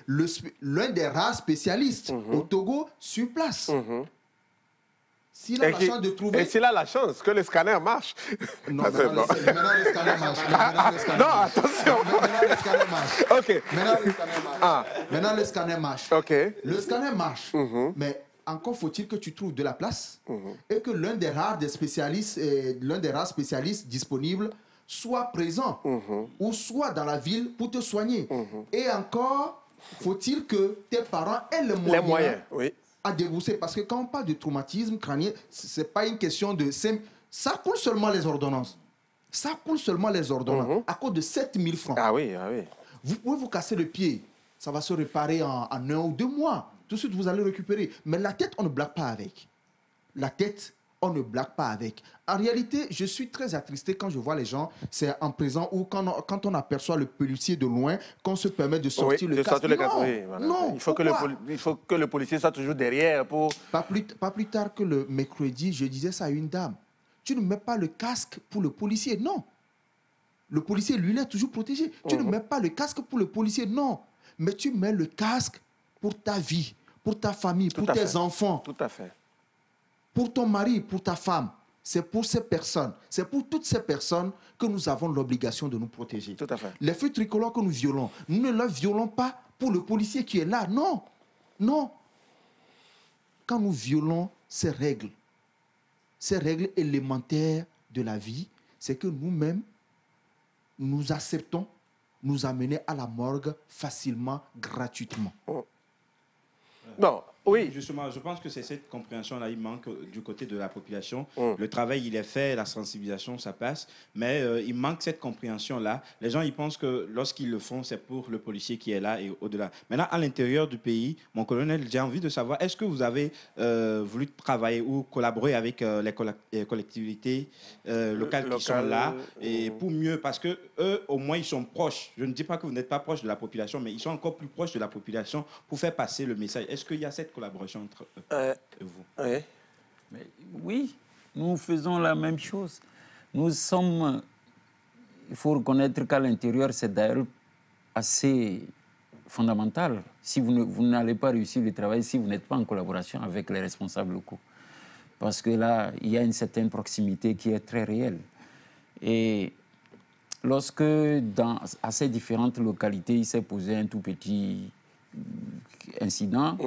l'un des rares spécialistes au Togo sur place, s'il a la chance de trouver... Et s'il a la chance que le scanner marche. Non, maintenant le scanner marche. Non, attention. Maintenant le scanner marche. OK. Maintenant le scanner marche. Maintenant le scanner marche. OK. Le scanner marche. Mais encore faut-il que tu trouves de la place et que l'un des rares spécialistes disponibles soit présent ou soit dans la ville pour te soigner. Et encore faut-il que tes parents aient les moyens à débourser. Parce que quand on parle de traumatisme crânien, ce n'est pas une question de... Ça coûte seulement les ordonnances. Ça coûte seulement les ordonnances à cause de 7 000 francs. Ah oui. Vous pouvez vous casser le pied. Ça va se réparer en 1 ou 2 mois. Tout de suite, vous allez récupérer. Mais la tête, on ne blague pas avec. La tête, on ne blague pas avec. En réalité, je suis très attristé quand je vois les gens, c'est en présent ou quand on aperçoit le policier de loin, qu'on se permet de sortir le casque. Non, il faut que le policier soit toujours derrière pour... Pas plus tard que le mercredi, je disais ça à une dame. Tu ne mets pas le casque pour le policier, non. Le policier, lui, il est toujours protégé. Tu ne mets pas le casque pour le policier, non. Mais tu mets le casque pour ta vie, pour ta famille, pour tes enfants. Tout à fait. Pour ton mari, pour ta femme. C'est pour ces personnes, c'est pour toutes ces personnes que nous avons l'obligation de nous protéger. Tout à fait. Les feux tricolores que nous violons, nous ne les violons pas pour le policier qui est là, non. Non. Quand nous violons ces règles élémentaires de la vie, c'est que nous-mêmes, nous acceptons nous amener à la morgue facilement, gratuitement. Non, oui. Justement, je pense que c'est cette compréhension-là, il manque du côté de la population. Le travail, il est fait, la sensibilisation, ça passe, mais il manque cette compréhension-là. Les gens, ils pensent que lorsqu'ils le font, c'est pour le policier qui est là et au-delà. Maintenant, à l'intérieur du pays, mon colonel, j'ai envie de savoir, est-ce que vous avez voulu travailler ou collaborer avec les collectivités locales qui sont là et pour mieux, parce que eux, au moins, ils sont proches. Je ne dis pas que vous n'êtes pas proche de la population, mais ils sont encore plus proches de la population pour faire passer le message. Est-ce qu'il y a cette collaboration entre eux et vous? Mais oui, nous faisons la même chose. Nous sommes... Il faut reconnaître qu'à l'intérieur, c'est d'ailleurs assez fondamental. Si vous n'allez pas réussir le travail si vous n'êtes pas en collaboration avec les responsables locaux. Parce que là, il y a une certaine proximité qui est très réelle. Et lorsque, à ces différentes localités, il s'est posé un tout petit incident,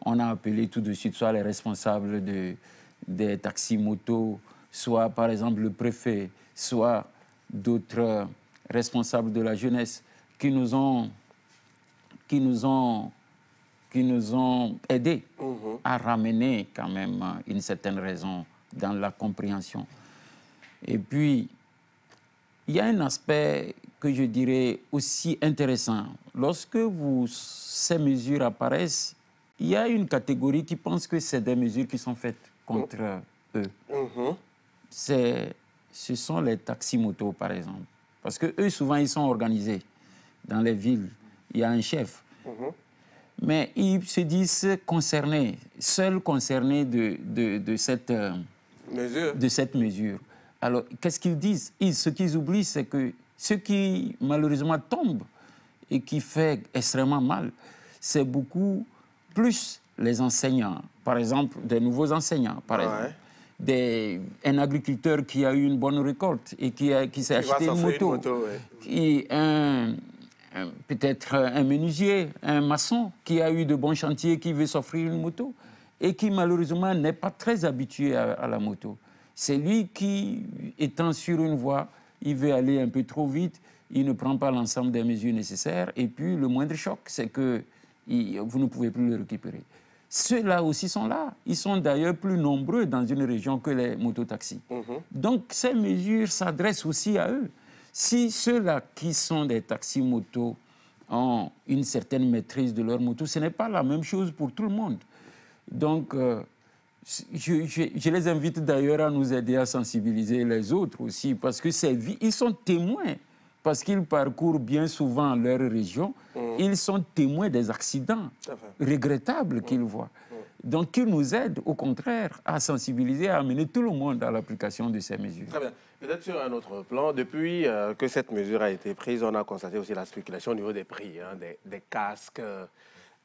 on a appelé tout de suite soit les responsables des taxis-motos, soit par exemple le préfet, soit d'autres responsables de la jeunesse qui nous ont aidés à ramener quand même une certaine raison dans la compréhension. Et puis, il y a un aspect que je dirais aussi intéressant. Lorsque ces mesures apparaissent, il y a une catégorie qui pense que c'est des mesures qui sont faites contre eux. Ce sont les taxis-motos, par exemple. Parce qu'eux, souvent, ils sont organisés. Dans les villes, il y a un chef. Mais ils se disent concernés, seuls concernés de cette mesure. Alors, qu'est-ce qu'ils disent? Ce qu'ils oublient, c'est que ce qui, malheureusement, tombe et qui fait extrêmement mal, c'est beaucoup plus les enseignants. Par exemple, des nouveaux enseignants, par exemple. Un agriculteur qui a eu une bonne récolte et qui s'est acheté une moto. Peut-être un menuisier, un maçon qui a eu de bons chantiers, qui veut s'offrir une moto. et qui malheureusement n'est pas très habitué à la moto. C'est lui qui, étant sur une voie, il veut aller un peu trop vite, il ne prend pas l'ensemble des mesures nécessaires et puis le moindre choc, c'est que vous ne pouvez plus le récupérer. Ceux-là aussi sont là. Ils sont d'ailleurs plus nombreux dans une région que les mototaxis. Donc ces mesures s'adressent aussi à eux. Si ceux-là qui sont des taxis-motos ont une certaine maîtrise de leur moto, ce n'est pas la même chose pour tout le monde. Donc, je les invite d'ailleurs à nous aider à sensibiliser les autres aussi, parce que ils sont témoins, parce qu'ils parcourent bien souvent leur région, ils sont témoins des accidents regrettables qu'ils voient. Donc, qu'ils nous aident, au contraire, à sensibiliser, à amener tout le monde à l'application de ces mesures. Très bien. Peut-être sur un autre plan, depuis que cette mesure a été prise, on a constaté aussi la spéculation au niveau des prix, hein, des casques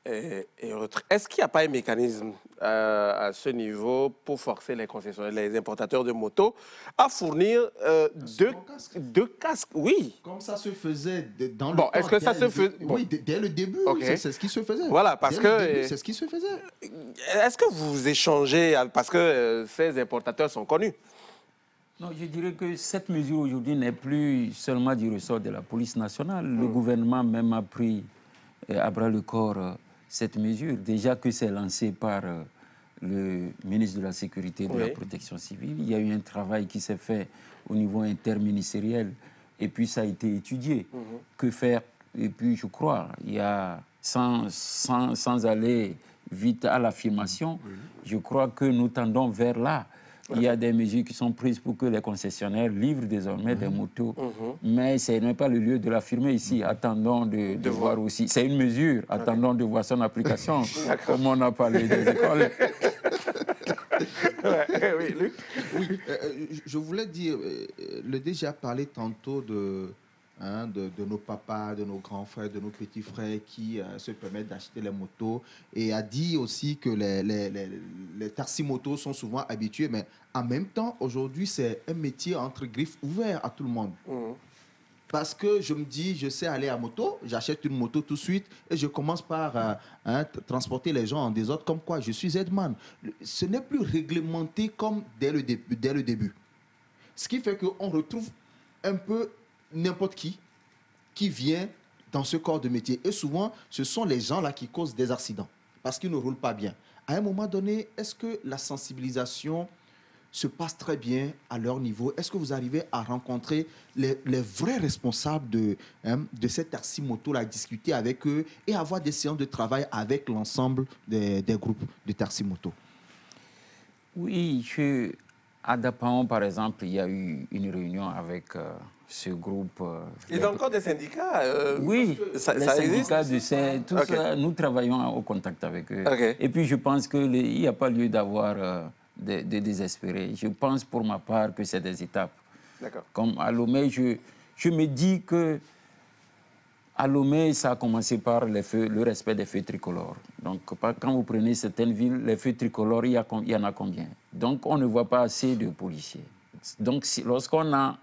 et autres. Est-ce qu'il n'y a pas un mécanisme à ce niveau pour forcer les concessionnaires, les importateurs de motos à fournir deux casques? Oui. Comme ça se faisait dans le Bon, est-ce que ça se fait? Oui, dès le début, Okay. c'est ce qui se faisait. Voilà, parce que... C'est ce qui se faisait. Est-ce que vous échangez, parce que ces importateurs sont connus? Non, je dirais que cette mesure aujourd'hui n'est plus seulement du ressort de la police nationale. Le gouvernement même a pris à bras le corps cette mesure. Déjà que c'est lancé par le ministre de la Sécurité et de la Protection civile. Il y a eu un travail qui s'est fait au niveau interministériel et puis ça a été étudié. Que faire? Et puis je crois, il y a, sans aller vite à l'affirmation, je crois que nous tendons vers là. Il y a des mesures qui sont prises pour que les concessionnaires livrent désormais des motos. Mais ce n'est pas le lieu de l'affirmer ici. Attendons de voir aussi. C'est une mesure. Attendons de voir son application. Comme on a parlé des écoles. Oui, Luc. Oui, je voulais dire, le DG a parlé tantôt de nos papas, de nos grands frères, de nos petits frères qui se permettent d'acheter les motos et a dit aussi que les taxis-motos sont souvent habitués, mais en même temps, aujourd'hui, c'est un métier entre griffes ouvert à tout le monde. Parce que je me dis, je sais aller à moto, j'achète une moto tout de suite et je commence par transporter les gens en désordre comme quoi je suis Z-man. Ce n'est plus réglementé comme dès le début. Ce qui fait qu'on retrouve un peu n'importe qui vient dans ce corps de métier. Et souvent, ce sont les gens-là qui causent des accidents parce qu'ils ne roulent pas bien. À un moment donné, est-ce que la sensibilisation se passe très bien à leur niveau? Est-ce que vous arrivez à rencontrer les vrais responsables de cette taxi-moto, à discuter avec eux et avoir des séances de travail avec l'ensemble des groupes de taxi-moto? Oui, à Dapaon, par exemple, il y a eu une réunion avec ce groupe. Il y a encore des syndicats oui, les syndicats tout ça, nous travaillons au contact avec eux. Et puis je pense qu'il n'y a pas lieu d'avoir de désespérer. Je pense pour ma part que c'est des étapes. Comme à Lomé, je me dis que à Lomé, ça a commencé par le respect des feux tricolores. Donc, quand vous prenez certaines villes, les feux tricolores, il y en a combien? Donc, on ne voit pas assez de policiers. Donc, lorsqu'on a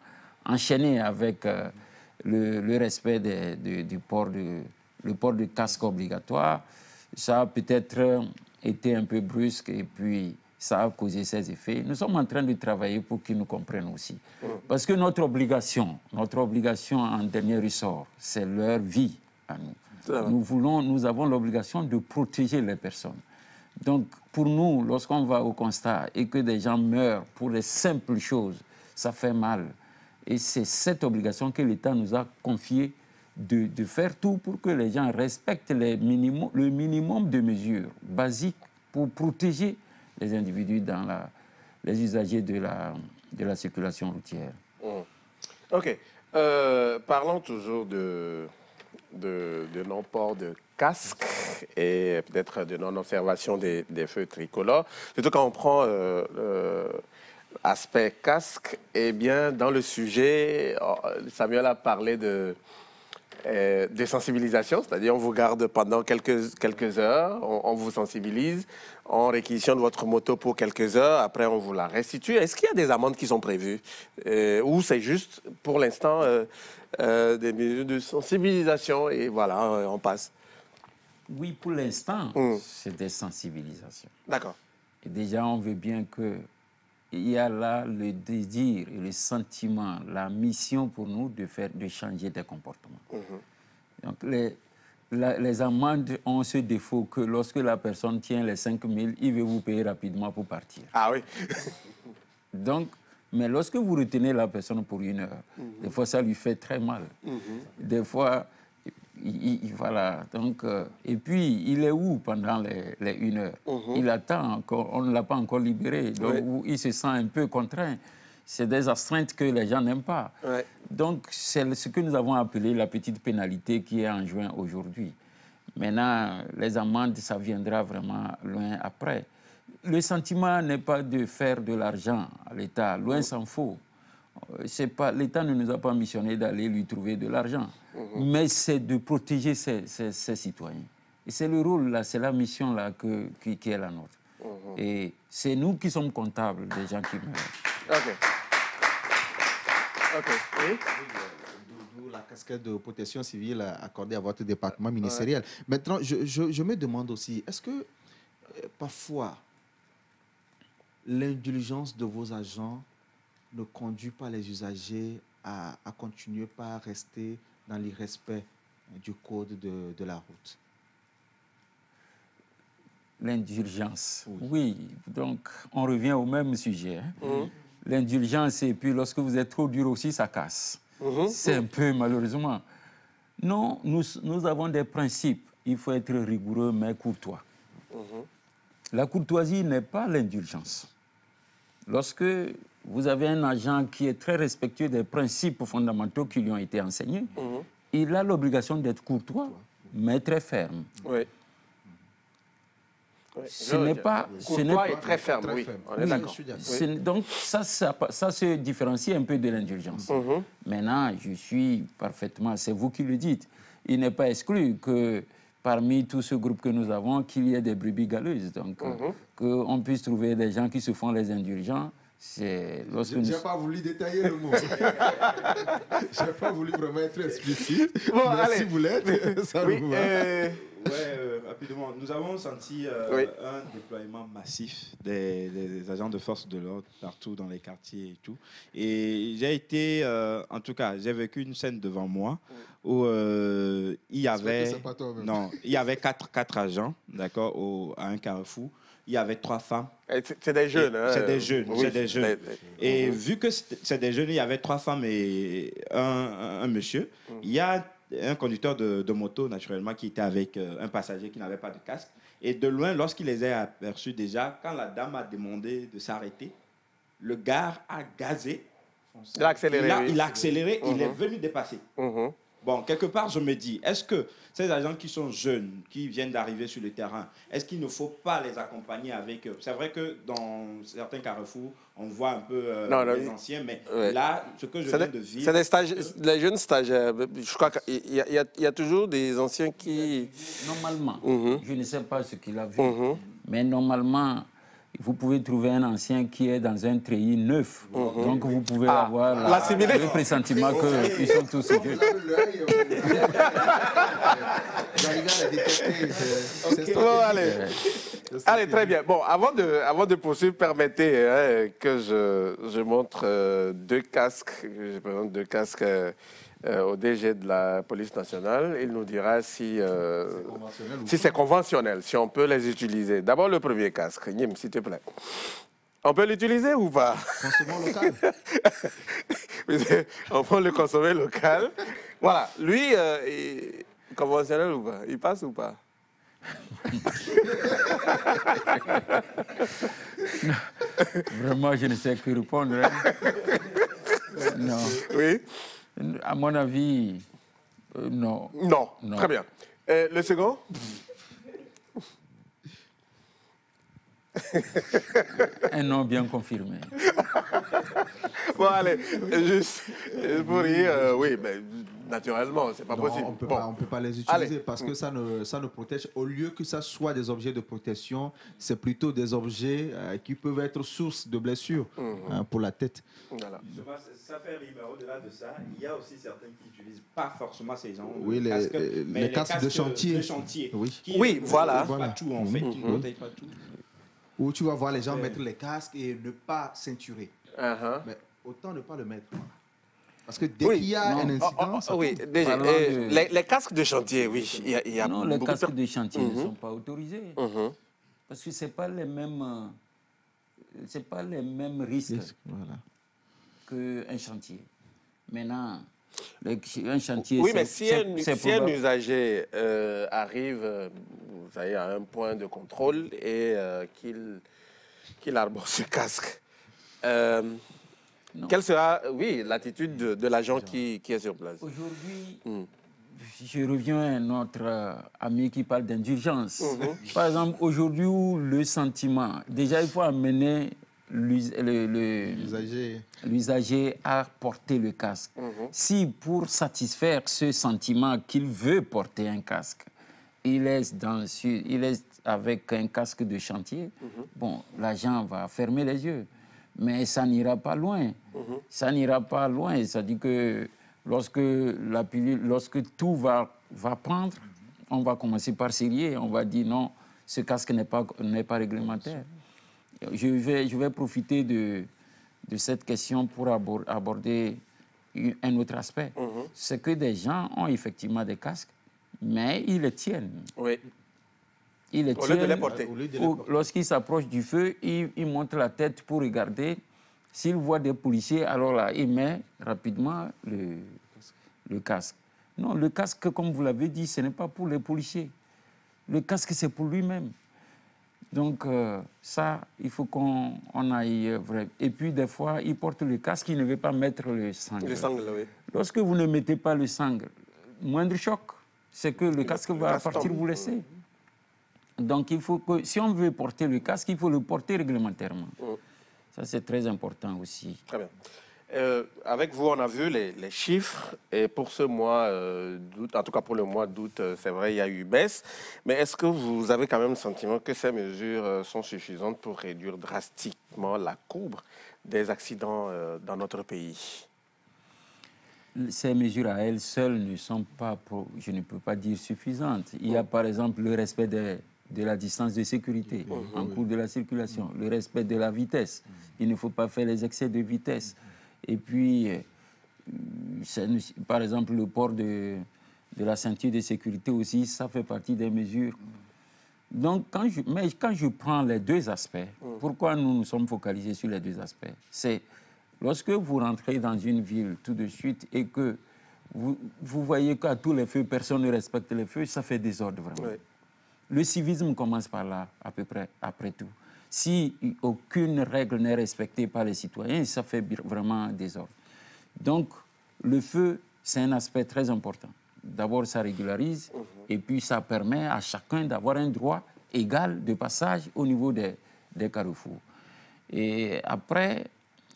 enchaîné avec le respect du port de casque obligatoire, ça a peut-être été un peu brusque et puis ça a causé ses effets. Nous sommes en train de travailler pour qu'ils nous comprennent aussi. Parce que notre obligation en dernier ressort, c'est leur vie à nous. Nous avons l'obligation de protéger les personnes. Donc, pour nous, lorsqu'on va au constat et que des gens meurent pour les simples choses, ça fait mal. Et c'est cette obligation que l'État nous a confiée de faire tout pour que les gens respectent le minimum de mesures basiques pour protéger les individus les usagers de la circulation routière. OK. Parlons toujours de non-port de casque et peut-être de non-observation des feux tricolores. Surtout quand on prend l'aspect casque, eh bien, dans le sujet, Samuel a parlé de sensibilisation, c'est-à-dire on vous garde pendant quelques heures, on vous sensibilise, on réquisitionne votre moto pour quelques heures, après on vous la restitue. Est-ce qu'il y a des amendes qui sont prévues ou c'est juste pour l'instant des mesures de sensibilisation et voilà, on passe? Oui, pour l'instant, c'est des sensibilisations. D'accord. Et déjà, on veut bien que il y a là le désir et le sentiment, la mission pour nous de changer des comportements. Donc les amendes ont ce défaut que lorsque la personne tient les 5 000, il veut vous payer rapidement pour partir. Ah oui. Donc, mais lorsque vous retenez la personne pour 1 heure, des fois ça lui fait très mal. Des fois, voilà. Donc, et puis, il est où pendant les 1 heure? Il attend encore, on ne l'a pas encore libéré. Donc, il se sent un peu contraint. C'est des astreintes que les gens n'aiment pas. Donc, c'est ce que nous avons appelé la petite pénalité qui est enjointe aujourd'hui. Maintenant, les amendes, ça viendra vraiment loin après. Le sentiment n'est pas de faire de l'argent à l'État, loin s'en faut. L'État ne nous a pas missionné d'aller lui trouver de l'argent, mais c'est de protéger ses citoyens. Et c'est le rôle, là, c'est la mission là, qui est la nôtre. Et c'est nous qui sommes comptables des gens qui meurent. OK. OK. Oui? D'où la casquette de protection civile accordée à votre département ministériel. Maintenant, je me demande aussi, est-ce que parfois l'indulgence de vos agents ne conduit pas les usagers à continuer par rester dans l'irrespect du code de la route? L'indulgence, oui. Donc, on revient au même sujet. L'indulgence, et puis lorsque vous êtes trop dur aussi, ça casse. C'est un peu, malheureusement. Non, nous avons des principes. Il faut être rigoureux, mais courtois. La courtoisie n'est pas l'indulgence. Lorsque vous avez un agent qui est très respectueux des principes fondamentaux qui lui ont été enseignés, il a l'obligation d'être courtois, mais très ferme. Oui. Ce n'est pas... Courtois et très ferme, oui. On est d'accord. Donc, ça se différencie un peu de l'indulgence. Maintenant, je suis parfaitement... C'est vous qui le dites. Il n'est pas exclu que parmi tout ce groupe que nous avons, qu'il y ait des brebis galeuses. Donc, qu'on puisse trouver des gens qui se font les indulgents. Je n'ai pas voulu détailler le mot. Je n'ai pas voulu vraiment être explicite. Bon, mais allez. Si vous l'êtes, ça oui, vous va. Rapidement, nous avons senti un déploiement massif des agents de force de l'ordre partout dans les quartiers et tout. Et j'ai été, en tout cas, j'ai vécu une scène devant moi où il y avait, il y avait quatre agents, d'accord, à un carrefour. Il y avait 3 femmes. C'est des jeunes. C'est des jeunes. Oui, c'est des jeunes. Et vu que c'est des jeunes, il y avait 3 femmes et un monsieur. Il y a un conducteur de moto, naturellement, qui était avec un passager qui n'avait pas de casque. Et de loin, lorsqu'il les a aperçus déjà, quand la dame a demandé de s'arrêter, le gars a gazé. Il a accéléré. Il a accéléré, il est venu dépasser. Bon, quelque part, je me dis, est-ce que ces agents qui sont jeunes, qui viennent d'arriver sur le terrain, est-ce qu'il ne faut pas les accompagner avec eux? C'est vrai que dans certains carrefours, on voit un peu les anciens, mais là, ce que je viens de vivre... C'est les jeunes stagiaires. Je crois qu'il y a toujours des anciens qui... Normalement, je ne sais pas ce qu'il a vu, mais normalement... Vous pouvez trouver un ancien qui est dans un treillis neuf. Donc, vous pouvez avoir le pressentiment qu'ils sont tous vieux. Allez, très bien. Bon, avant de poursuivre, permettez que je montre 2 casques. Je présente 2 casques au DG de la police nationale. Il nous dira si c'est conventionnel, si on peut les utiliser. D'abord, le premier casque. Nim, s'il te plaît. On peut l'utiliser ou pas? Consommons local. On peut le consommer local. Voilà. Lui, conventionnel ou pas? Il passe ou pas? Vraiment, je ne sais que répondre. Hein. Non. Oui. À mon avis, non. Non. Très bien. Le second? Un non bien confirmé. Bon, allez, juste pour rire, oui, mais naturellement, c'est pas possible. On ne peut pas les utiliser parce que ça ne protège. Au lieu que ça soit des objets de protection, c'est plutôt des objets qui peuvent être source de blessures pour la tête. Voilà. Ça fait rire, mais au-delà de ça, il y a aussi certains qui n'utilisent pas forcément ces gens. Oui, les casques de chantier. Oui, oui, voilà. Pas tout, en fait, qui ne protègent pas tout. où tu vas voir les gens mettre les casques et ne pas ceinturer. Mais autant ne pas le mettre. Voilà. Parce que dès qu'il y a un incident, ça oui, tombe. déjà, les casques de chantier, oui. Il y a non, les beaucoup casques de chantier ne sont pas autorisés. Parce que ce n'est pas les mêmes risques Voilà. qu'un chantier. Maintenant, un chantier, oui, mais si un usager arrive vous savez, à un point de contrôle et qu'il arbore ce casque, quelle sera l'attitude de l'agent qui est sur place? Aujourd'hui, je reviens à notre ami qui parle d'indulgence. Par exemple, aujourd'hui où le sentiment, déjà il faut amener l'usager à porter le casque. Si pour satisfaire ce sentiment qu'il veut porter un casque, il est avec un casque de chantier, bon, l'agent va fermer les yeux. Mais ça n'ira pas loin. Ça n'ira pas loin. C'est-à-dire que lorsque tout va prendre, on va commencer par s'érier. On va dire non, ce casque n'est pas réglementaire. Je vais profiter de cette question pour aborder un autre aspect. C'est que des gens ont effectivement des casques, mais ils les tiennent. Oui. Ils les Au lieu de les porter. Lorsqu'ils s'approchent du feu, ils montent la tête pour regarder. S'ils voient des policiers, alors là, ils mettent rapidement le casque. Non, le casque, comme vous l'avez dit, ce n'est pas pour les policiers. Le casque, c'est pour lui-même. Donc, ça, il faut qu'on aille vrai. Et puis, des fois, ils portent le casque, ils ne veulent pas mettre le sangle. Le sangle, oui. Lorsque vous ne mettez pas le sangle, moindre choc, c'est que le casque va partir vous laisser. Donc, il faut que, si on veut porter le casque, il faut le porter réglementairement. Ça, c'est très important aussi. Très bien. Avec vous, on a vu les chiffres. Et pour ce mois d'août, en tout cas pour le mois d'août, c'est vrai, il y a eu baisse. Mais est-ce que vous avez quand même le sentiment que ces mesures sont suffisantes pour réduire drastiquement la courbe des accidents dans notre pays? Ces mesures à elles seules ne sont pas, je ne peux pas dire suffisantes. Il y a par exemple le respect de la distance de sécurité en cours de la circulation, le respect de la vitesse. Il ne faut pas faire les excès de vitesse. Et puis, par exemple, le port de la ceinture de sécurité aussi, ça fait partie des mesures. Donc, quand je prends les deux aspects, pourquoi nous nous sommes focalisés sur les deux aspects? C'est lorsque vous rentrez dans une ville tout de suite et que vous voyez qu'à tous les feux, personne ne respecte les feux, ça fait désordre vraiment. Oui. Le civisme commence par là, à peu près, après tout. Si aucune règle n'est respectée par les citoyens, ça fait vraiment désordre. Donc, le feu, c'est un aspect très important. D'abord, ça régularise et puis ça permet à chacun d'avoir un droit égal de passage au niveau des carrefours. Et après,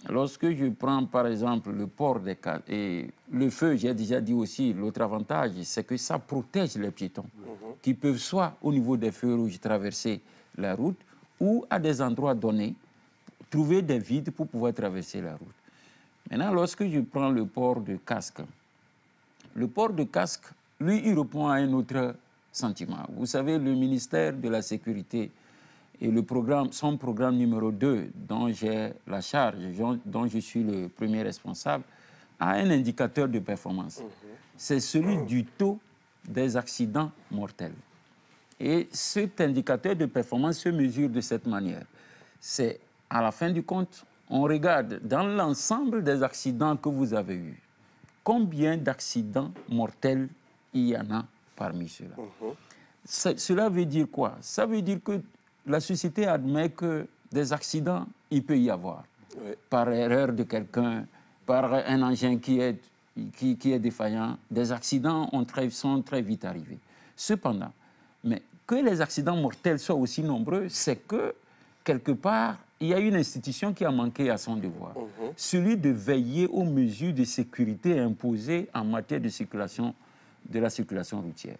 lorsque je prends par exemple le port des casques et le feu, j'ai déjà dit aussi, l'autre avantage, c'est que ça protège les piétons qui peuvent soit au niveau des feux rouges traverser la route ou à des endroits donnés, trouver des vides pour pouvoir traverser la route. Maintenant, lorsque je prends le port de casque, lui, il répond à un autre sentiment. Vous savez, le ministère de la Sécurité et son programme numéro 2, dont j'ai la charge, dont je suis le premier responsable, a un indicateur de performance. C'est celui du taux des accidents mortels. Et cet indicateur de performance se mesure de cette manière. C'est, à la fin du compte, on regarde dans l'ensemble des accidents que vous avez eus, combien d'accidents mortels il y en a parmi ceux-là. Cela veut dire quoi? Ça veut dire que la société admet que des accidents, il peut y avoir. Oui. Par erreur de quelqu'un, par un engin qui est défaillant. Des accidents sont très vite arrivés. Cependant, mais que les accidents mortels soient aussi nombreux, c'est que, quelque part, il y a une institution qui a manqué à son devoir. Celui de veiller aux mesures de sécurité imposées en matière de la circulation routière.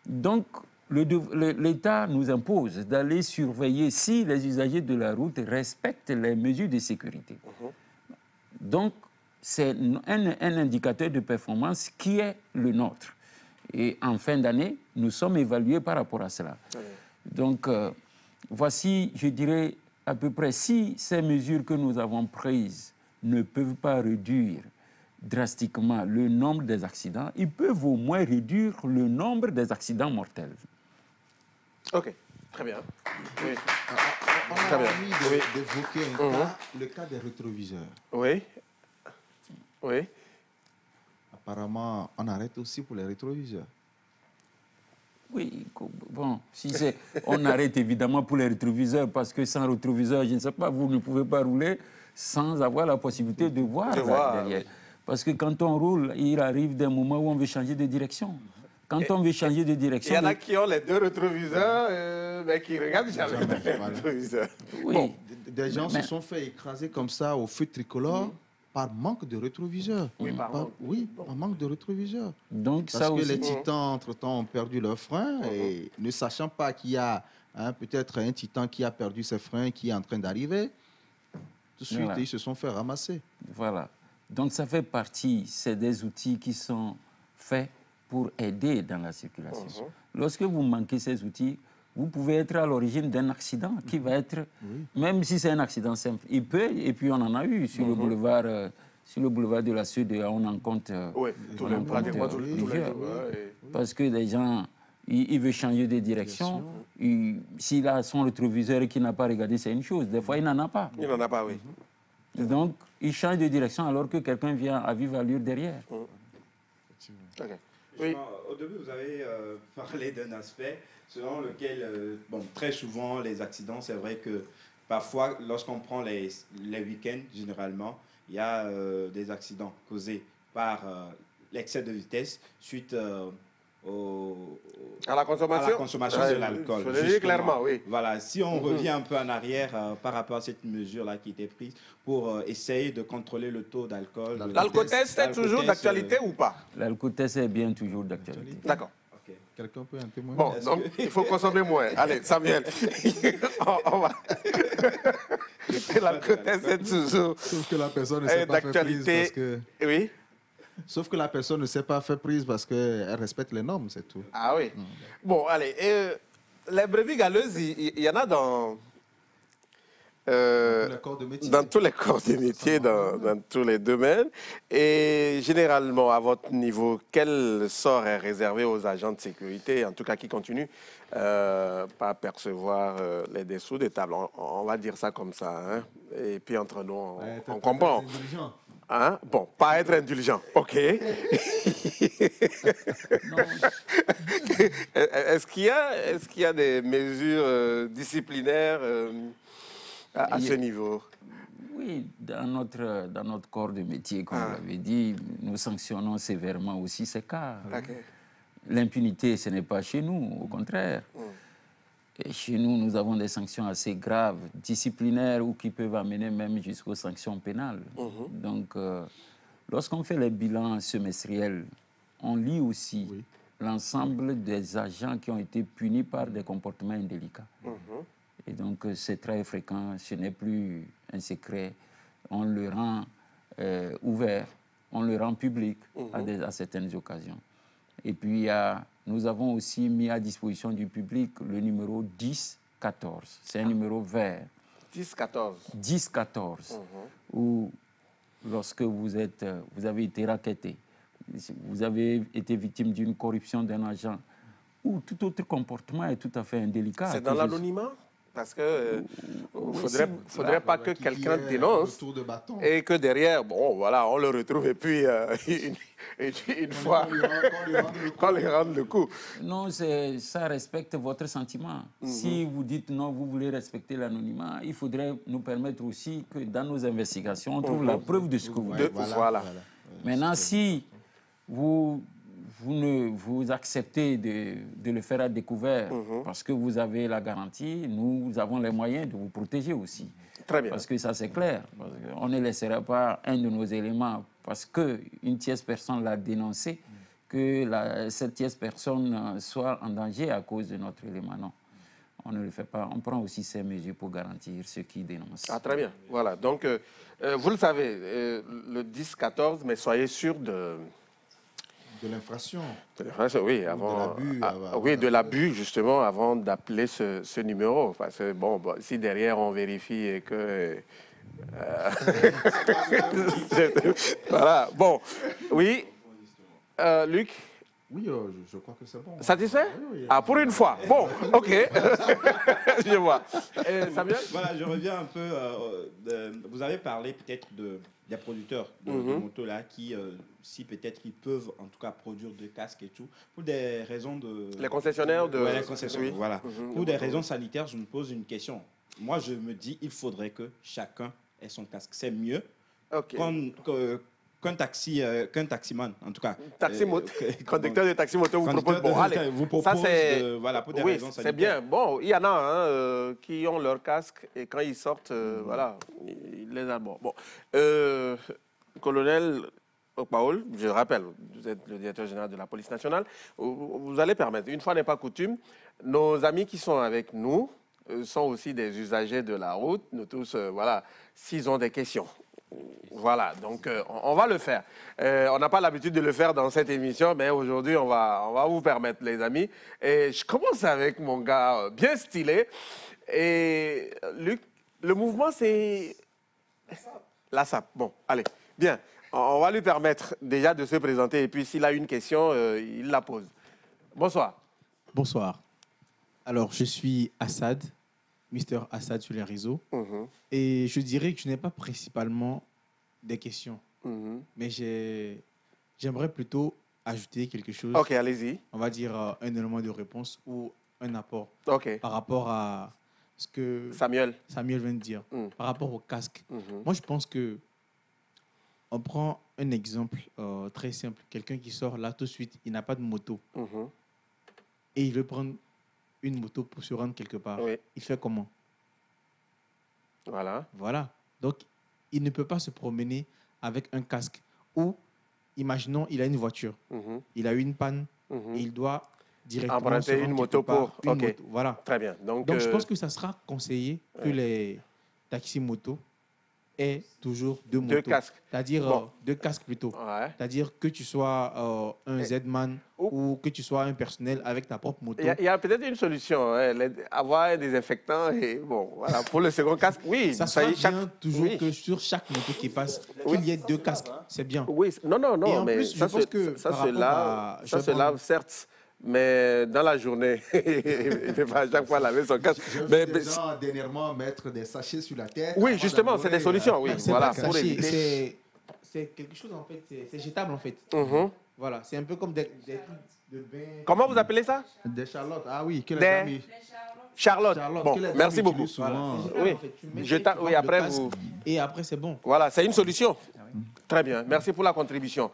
Donc, l'État nous impose d'aller surveiller si les usagers de la route respectent les mesures de sécurité. Donc, c'est un indicateur de performance qui est le nôtre. Et en fin d'année, nous sommes évalués par rapport à cela. Donc, voici, je dirais, à peu près, si ces mesures que nous avons prises ne peuvent pas réduire drastiquement le nombre des accidents, ils peuvent au moins réduire le nombre des accidents mortels. Ok, très bien. Oui. On Très a bien. envie d'évoquer le cas des rétroviseurs. Oui. Oui. Apparemment, on arrête aussi pour les rétroviseurs. Oui, bon, si c'est, on arrête évidemment pour les rétroviseurs, parce que sans rétroviseur, je ne sais pas, vous ne pouvez pas rouler sans avoir la possibilité de voir derrière. Oui. Parce que quand on roule, il arrive des moments où on veut changer de direction. Quand on veut changer de Il direction... y en a qui ont les deux rétroviseurs, mais qui ne regardent jamais dans les Voilà. rétroviseurs. Oui. Bon, des gens se sont fait écraser comme ça au feu tricolore par manque de rétroviseurs. Oui, par manque. Oui, par manque de rétroviseurs. Donc Parce ça que aussi... les titans, entre-temps, ont perdu leurs freins et ne sachant pas qu'il y a peut-être un titan qui a perdu ses freins, qui est en train d'arriver, tout de suite, Voilà. ils se sont fait ramasser. Voilà. Donc ça fait partie, c'est des outils qui sont faits pour aider dans la circulation. Lorsque vous manquez ces outils, vous pouvez être à l'origine d'un accident qui va être, même si c'est un accident simple, il peut, et puis on en a eu sur le boulevard de la Sud, on en compte, Oui, tous les pratiquement tous les plusieurs. jours. Ouais. Parce que les gens, il veut changer de direction, s'il a son rétroviseur et qu'il n'a pas regardé, c'est une chose. Des fois, il n'en a pas. Il n'en a pas, oui. Donc, il change de direction alors que quelqu'un vient à vive allure derrière. Ok. Oui. Justement, au début, vous avez parlé d'un aspect selon lequel, très souvent, les accidents, c'est vrai que parfois, lorsqu'on prend les week-ends, généralement, il y a des accidents causés par l'excès de vitesse suite À la consommation, de l'alcool. Je le dis clairement, oui. Voilà, si on revient un peu en arrière par rapport à cette mesure-là qui était prise pour essayer de contrôler le taux d'alcool. L'alcotest est toujours d'actualité ou pas? L'alcotest est bien toujours d'actualité. D'accord. Ok. Quelqu'un peut en témoigner? Bon, donc il faut consommer moins. Allez, Samuel, on va... L'alcotest est toujours Sauf que la personne ne s'est pas fait prise d'actualité. parce que... Oui. Sauf que la personne ne s'est pas fait prise parce qu'elle respecte les normes, c'est tout. Ah oui. Bon, allez. Les brebis galeuses, il y en a dans... les corps de métier. Dans tous les corps de métier, dans tous les domaines. Et généralement, à votre niveau, quel sort est réservé aux agents de sécurité, en tout cas qui continuent pas percevoir les dessous des tables? On va dire ça comme ça. Hein. Et puis entre nous, on comprend. Hein? Bon, pas être indulgent, ok. Est-ce qu'il y a des mesures disciplinaires à ce niveau? Oui, dans notre corps de métier, comme vous l'avez dit, nous sanctionnons sévèrement aussi ces cas. Okay. L'impunité, ce n'est pas chez nous, au contraire. Et chez nous, nous avons des sanctions assez graves, disciplinaires ou qui peuvent amener même jusqu'aux sanctions pénales. Donc, lorsqu'on fait les bilans semestriels, on lit aussi l'ensemble des agents qui ont été punis par des comportements indélicats. Et donc, c'est très fréquent, ce n'est plus un secret. On le rend ouvert, on le rend public à certaines occasions. Et puis, nous avons aussi mis à disposition du public le numéro 1014. C'est un numéro vert. 10-14. 10-14, où lorsque vous avez été racketté, vous avez été victime d'une corruption d'un agent, ou tout autre comportement est tout à fait indélicat. C'est dans l'anonymat? Parce que faudrait pas que quelqu'un dénonce et que derrière, bon, voilà, on le retrouve et puis une fois qu'on lui rende le coup. Non, ça respecte votre sentiment. Si vous dites non, vous voulez respecter l'anonymat, il faudrait nous permettre aussi que dans nos investigations, on trouve la preuve de ce que vous dites. Voilà. Maintenant, si vous acceptez de le faire à découvert parce que vous avez la garantie, nous avons les moyens de vous protéger aussi. Très bien. Parce que ça, c'est clair. On ne laissera pas un de nos éléments parce qu'une tierce personne l'a dénoncé, que cette tierce personne soit en danger à cause de notre élément. Non, on ne le fait pas. On prend aussi ces mesures pour garantir ceux qui dénoncent. Ah, très bien. Voilà. Donc, vous le savez, le 10-14, mais soyez sûr de l'infraction. De l'infraction, oui, avant. De l'abus. Oui, de l'abus, justement, avant d'appeler ce numéro. Parce que, bon, si derrière on vérifie et que. Voilà, bon. Oui. Luc? Oui, je crois que c'est bon. Satisfait? Oui. Ah, pour une fois. Bon, ok. Je vois. Samuel? Voilà, je reviens un peu. Vous avez parlé peut-être des producteurs de motos là qui, si peut-être ils peuvent en tout cas produire des casques et tout, pour des raisons de. Les concessionnaires de. Ouais, les concessionnaires. Oui. Voilà. Pour des raisons sanitaires, je me pose une question. Moi, je me dis, il faudrait que chacun ait son casque. C'est mieux qu'un taximan, en tout cas. Conducteur de taxi-moto vous propose. Bon, allez, vous propose voilà, pour des raisons sanitaires. C'est bien. Bon, il y en a qui ont leur casque et quand ils sortent, voilà, ils les ont. Bon. Colonel Okpaol, je rappelle, vous êtes le directeur général de la police nationale. Vous allez permettre, une fois n'est pas coutume, nos amis qui sont avec nous sont aussi des usagers de la route. Nous tous, voilà, s'ils ont des questions. Voilà, donc on va le faire. On n'a pas l'habitude de le faire dans cette émission, mais aujourd'hui, on va vous permettre, les amis. Et je commence avec mon gars bien stylé. Et Luc, le mouvement, c'est... La SAP. Bon, allez, bien. On va lui permettre déjà de se présenter. Et puis, s'il a une question, il la pose. Bonsoir. Bonsoir. Alors, je suis Assad, Mister Assad sur les réseaux. Et je dirais que je n'ai pas principalement des questions. Mais j'aimerais plutôt ajouter quelque chose. Ok, allez-y. On va dire un élément de réponse ou un apport par rapport à ce que Samuel vient de dire. Par rapport au casque. Moi, je pense que on prend un exemple très simple. Quelqu'un qui sort là tout de suite, il n'a pas de moto. Et il veut prendre une moto pour se rendre quelque part. Oui. Il fait comment? Voilà. Donc, il ne peut pas se promener avec un casque. Ou, imaginons, il a une voiture. Il a eu une panne et il doit directement emprunter une moto pour... moto. Voilà. Très bien. Donc je pense que ça sera conseillé que les taxis-motos aient toujours deux motos. Deux casques. C'est-à-dire deux casques plutôt. C'est-à-dire que tu sois un Z-man ou que tu sois un personnel avec ta propre moto. Il y a peut-être une solution, avoir un désinfectant et bon, voilà, pour le second casque, oui. Ça serait bien toujours que sur chaque moto qui passe, qu'il y ait deux casques. C'est bien. Oui, non, et en mais plus, je pense que ça se lave, certes. Mais dans la journée, il ne faut pas à chaque fois laver son casque. Mais dernièrement, mettre des sachets sur la tête. Oui, justement, c'est des solutions. Oui, voilà, pour éviter. C'est quelque chose, en fait, c'est jetable, en fait. Voilà, c'est un peu comme des trucs de bain. Comment vous appelez ça? Des charlottes. Ah oui, Charlotte. Bon, merci beaucoup. Voilà. Oui, oui, après vous... Et après, c'est bon. Voilà, c'est une solution. Très bien, merci pour la contribution.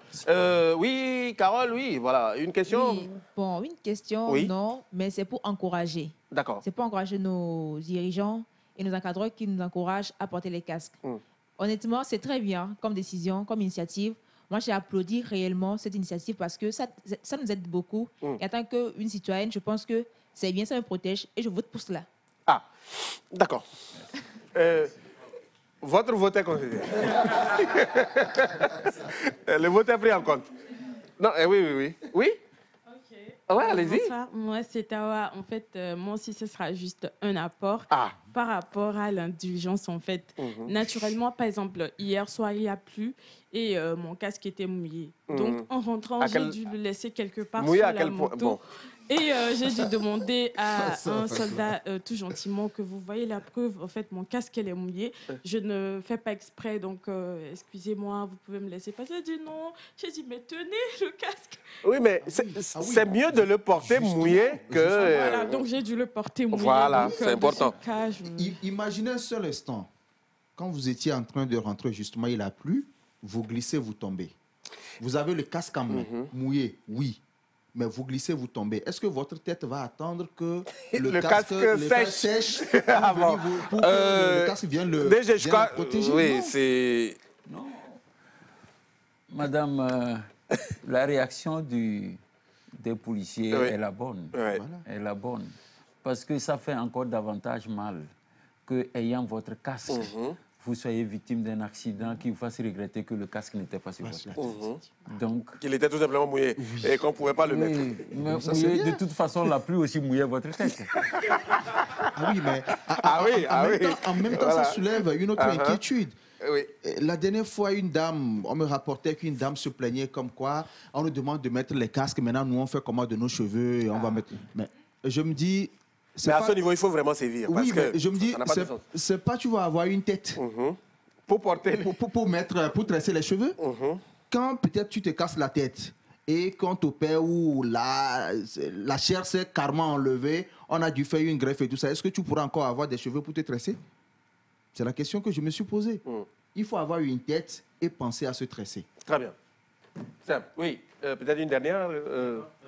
Oui, Carole, oui, voilà, une question? Oui. Bon, une question, non, mais c'est pour encourager. D'accord. C'est pour encourager nos dirigeants et nos encadreurs qui nous encouragent à porter les casques. Honnêtement, c'est très bien comme décision, comme initiative. Moi, j'ai applaudi réellement cette initiative parce que ça nous aide beaucoup. Et en tant qu'une citoyenne, je pense que c'est bien, ça me protège et je vote pour cela. Ah, d'accord. Votre vote est considéré. Le vote est pris en compte. Non, oui. Oui? Ok. Ouais, allez-y. Bonsoir, moi c'est Tawa. En fait, moi aussi, ce sera juste un apport par rapport à l'indulgence, en fait. Naturellement, par exemple, hier soir, il y a plu et mon casque était mouillé. Donc, en rentrant, j'ai dû le laisser quelque part mouillé sur à quel la point? moto. Bon. Et j'ai dû demander à un soldat tout gentiment que vous voyez la preuve, en fait, mon casque, elle est mouillé. Je ne fais pas exprès, donc excusez-moi, vous pouvez me laisser passer. J'ai dit non. J'ai dit, mais tenez le casque. Oui, mais c'est mieux de le porter mouillé que... Voilà, donc j'ai dû le porter mouillé. Voilà, c'est important. Imaginez un seul instant. Quand vous étiez en train de rentrer, justement, il a plu, vous glissez, vous tombez. Vous avez le casque en main, mouillé, oui. Mais vous glissez, vous tombez. Est-ce que votre tête va attendre que le casque sèche pour que le casque vienne le protéger? Oui, c'est... Non. Madame, la réaction des policiers est la bonne. Est la bonne. Parce que ça fait encore davantage mal que ayant votre casque, vous soyez victime d'un accident qui vous fasse regretter que le casque n'était pas sur votre tête. Donc, qu'il était tout simplement mouillé et qu'on ne pouvait pas le mettre. Mais mouillé, de toute façon, la pluie aussi mouillait votre tête. Ah oui, mais en même temps, ça soulève une autre inquiétude. Oui. La dernière fois, on me rapportait qu'une dame se plaignait comme quoi on nous demande de mettre les casques. Maintenant, nous, on fait comment de nos cheveux et on va mettre... Mais je me dis... Mais à ce niveau, il faut vraiment sévir. Oui, parce mais que je me dis, c'est pas tu vas avoir une tête pour porter... Pour tresser les cheveux. Quand peut-être tu te casses la tête et quand ton père ou la chair s'est carrément enlevée, on a dû faire une greffe et tout ça, est-ce que tu pourras encore avoir des cheveux pour te tresser? C'est la question que je me suis posée. Il faut avoir une tête et penser à se tresser. Très bien. Simple. Oui, peut-être une dernière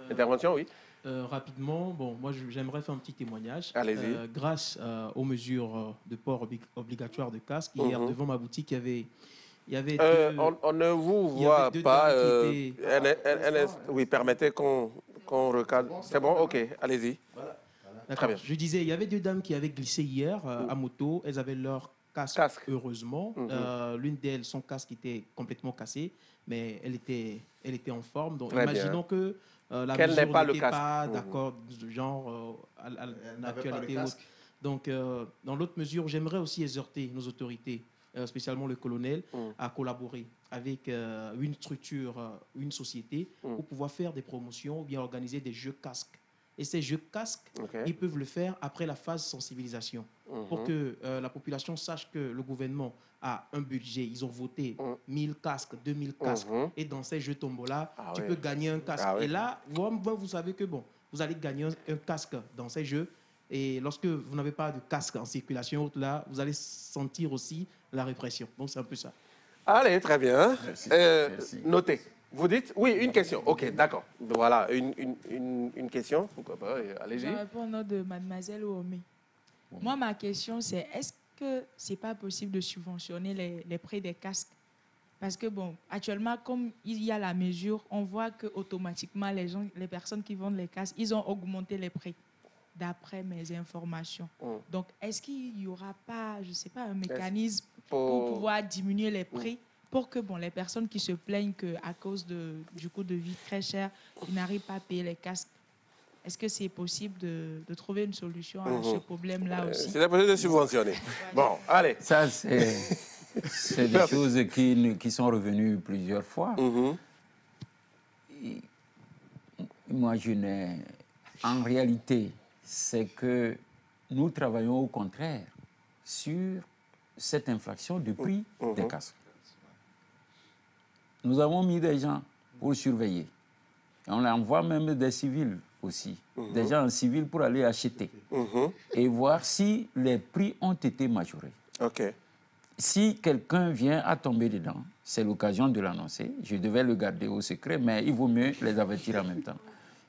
intervention, oui. Rapidement, bon, moi j'aimerais faire un petit témoignage. Allez-y. Grâce aux mesures de port obligatoire de casque, hier devant ma boutique, il y avait on ne vous voit pas. Oui, permettez qu'on recadre. C'est bon, ok, allez-y. Voilà. Très bien. Je disais, il y avait deux dames qui avaient glissé hier à moto. Elles avaient leur casque. Heureusement. L'une d'elles, son casque était complètement cassé, mais elle était en forme. Donc, imaginons que la mesure n'était pas d'accord, genre à l'actualité. Donc, dans l'autre mesure, j'aimerais aussi exhorter nos autorités, spécialement le colonel, à collaborer avec une structure, une société, pour pouvoir faire des promotions ou bien organiser des jeux casques. Et ces jeux casques, ils peuvent le faire après la phase sensibilisation, pour que la population sache que le gouvernement a un budget. Ils ont voté 1000 casques, 2000 casques. Et dans ces jeux tombola, tu peux gagner un casque. Et là, vous savez que bon, vous allez gagner un casque dans ces jeux. Et lorsque vous n'avez pas de casque en circulation, là, vous allez sentir aussi la répression. Donc, c'est un peu ça. Allez, très bien. Merci. Notez. Vous dites? Oui, une question. OK, d'accord. Voilà, une question. Pourquoi pas? Allez-y. Je réponds au nom de mademoiselle Ouomé. Moi, ma question, c'est est-ce que ce n'est pas possible de subventionner les prix des casques? Parce que, bon, actuellement, comme il y a la mesure, on voit qu'automatiquement, les personnes qui vendent les casques, ils ont augmenté les prix, d'après mes informations. Donc, est-ce qu'il n'y aura pas, je ne sais pas, un mécanisme pour pouvoir diminuer les prix pour que les personnes qui se plaignent qu'à cause du coût de vie très cher, ils n'arrivent pas à payer les casques? Est-ce que c'est possible de trouver une solution à ce problème-là aussi? C'est possible de subventionner. Bon, allez. Ça, c'est des choses qui sont revenues plusieurs fois. Moi, en réalité, c'est que nous travaillons au contraire sur cette inflation du prix des casques. Nous avons mis des gens pour surveiller. Et on envoie même des civils aussi, des gens en civil pour aller acheter et voir si les prix ont été majorés. Si quelqu'un vient à tomber dedans, c'est l'occasion de l'annoncer. Je devais le garder au secret, mais il vaut mieux les avertir en même temps.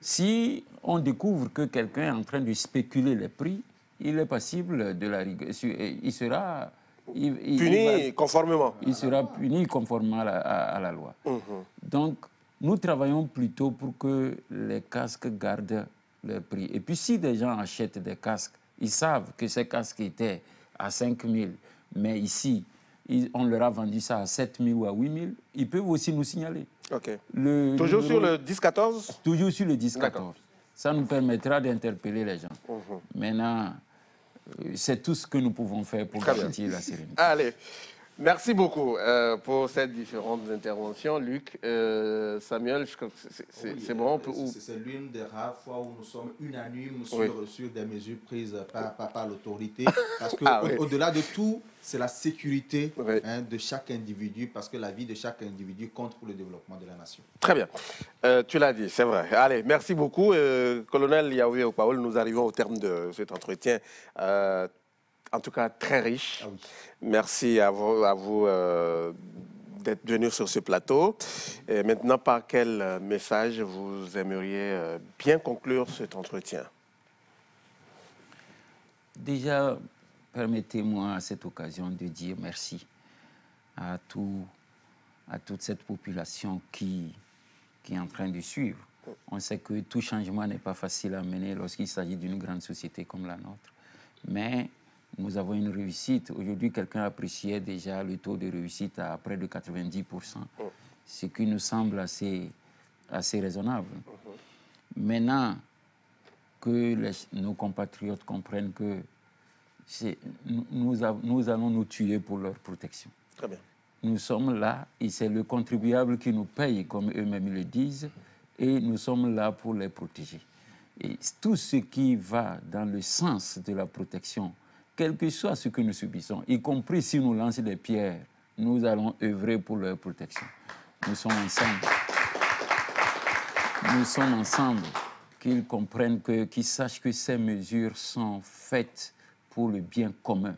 Si on découvre que quelqu'un est en train de spéculer les prix, il est passible de la rigueur. Il sera... puni conformément. Il sera puni conformément à la loi. Donc, nous travaillons plutôt pour que les casques gardent leur prix. Et puis, si des gens achètent des casques, ils savent que ces casques étaient à 5 000, mais ici, on leur a vendu ça à 7 000 ou à 8 000, ils peuvent aussi nous signaler. Toujours sur le 10-14? Toujours sur le 10-14. Ça nous permettra d'interpeller les gens. Maintenant, c'est tout ce que nous pouvons faire pour garantir la sérénité. Allez, merci beaucoup pour ces différentes interventions. Luc, Samuel, je crois que c'est bon. C'est l'une des rares fois où nous sommes unanimes sur des mesures prises par l'autorité. Parce qu'au-delà de tout, c'est la sécurité de chaque individu, parce que la vie de chaque individu compte pour le développement de la nation. Très bien. Tu l'as dit, c'est vrai. Allez, merci beaucoup. Colonel Yaoui Okpaol, nous arrivons au terme de cet entretien. En tout cas, très riche. Merci à vous d'être venus sur ce plateau. Et maintenant, par quel message vous aimeriez bien conclure cet entretien? Déjà, permettez-moi à cette occasion de dire merci à toute cette population qui est en train de suivre. On sait que tout changement n'est pas facile à mener lorsqu'il s'agit d'une grande société comme la nôtre. Mais nous avons une réussite. Aujourd'hui, quelqu'un appréciait déjà le taux de réussite à près de 90%, ce qui nous semble assez raisonnable. Maintenant que nos compatriotes comprennent que nous allons nous tuer pour leur protection. Très bien. Nous sommes là et c'est le contribuable qui nous paye, comme eux-mêmes le disent, et nous sommes là pour les protéger. Et tout ce qui va dans le sens de la protection, quel que soit ce que nous subissons, y compris si nous lançons des pierres, nous allons œuvrer pour leur protection. Nous sommes ensemble. Nous sommes ensemble, qu'ils comprennent, qu'ils sachent que ces mesures sont faites pour le bien commun.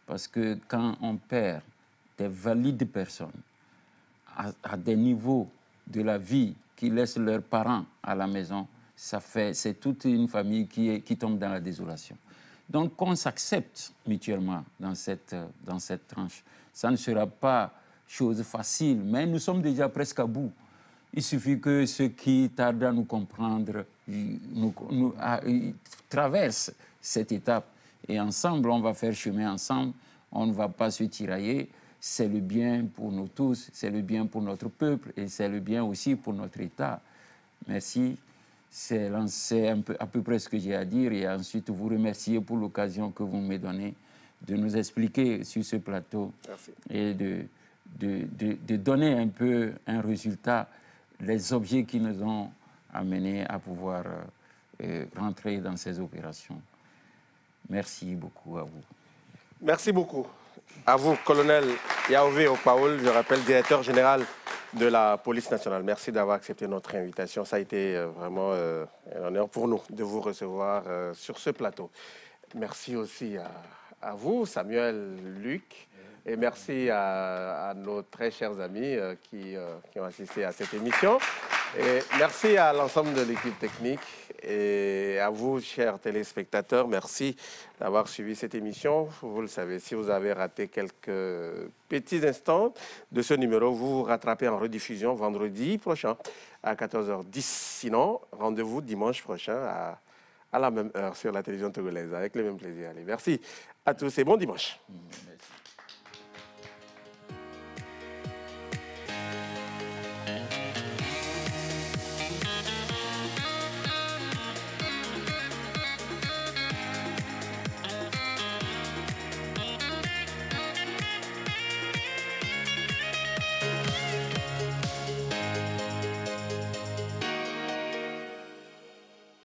Parce que quand on perd des valides personnes à des niveaux de la vie qui laissent leurs parents à la maison, c'est toute une famille qui tombe dans la désolation. Donc qu'on s'accepte mutuellement dans cette tranche. Ça ne sera pas chose facile, mais nous sommes déjà presque à bout. Il suffit que ceux qui tardent à nous comprendre traversent cette étape. Et ensemble, on va faire chemin ensemble. On ne va pas se tirailler. C'est le bien pour nous tous, c'est le bien pour notre peuple et c'est le bien aussi pour notre État. Merci. C'est à peu près ce que j'ai à dire et ensuite vous remercier pour l'occasion que vous me donnez de nous expliquer sur ce plateau. Merci. Et de donner un peu un résultat, les objets qui nous ont amenés à pouvoir rentrer dans ces opérations. Merci beaucoup à vous. Merci beaucoup. À vous, colonel Yaové Okpaoul, je rappelle, directeur général de la police nationale. Merci d'avoir accepté notre invitation. Ça a été vraiment un honneur pour nous de vous recevoir sur ce plateau. Merci aussi à vous, Samuel, Luc, et merci à nos très chers amis qui ont assisté à cette émission. Et merci à l'ensemble de l'équipe technique et à vous, chers téléspectateurs. Merci d'avoir suivi cette émission. Vous le savez, si vous avez raté quelques petits instants de ce numéro, vous vous rattrapez en rediffusion vendredi prochain à 14h10. Sinon, rendez-vous dimanche prochain à la même heure sur la télévision togolaise avec le même plaisir. Allez, merci à tous et bon dimanche. Merci.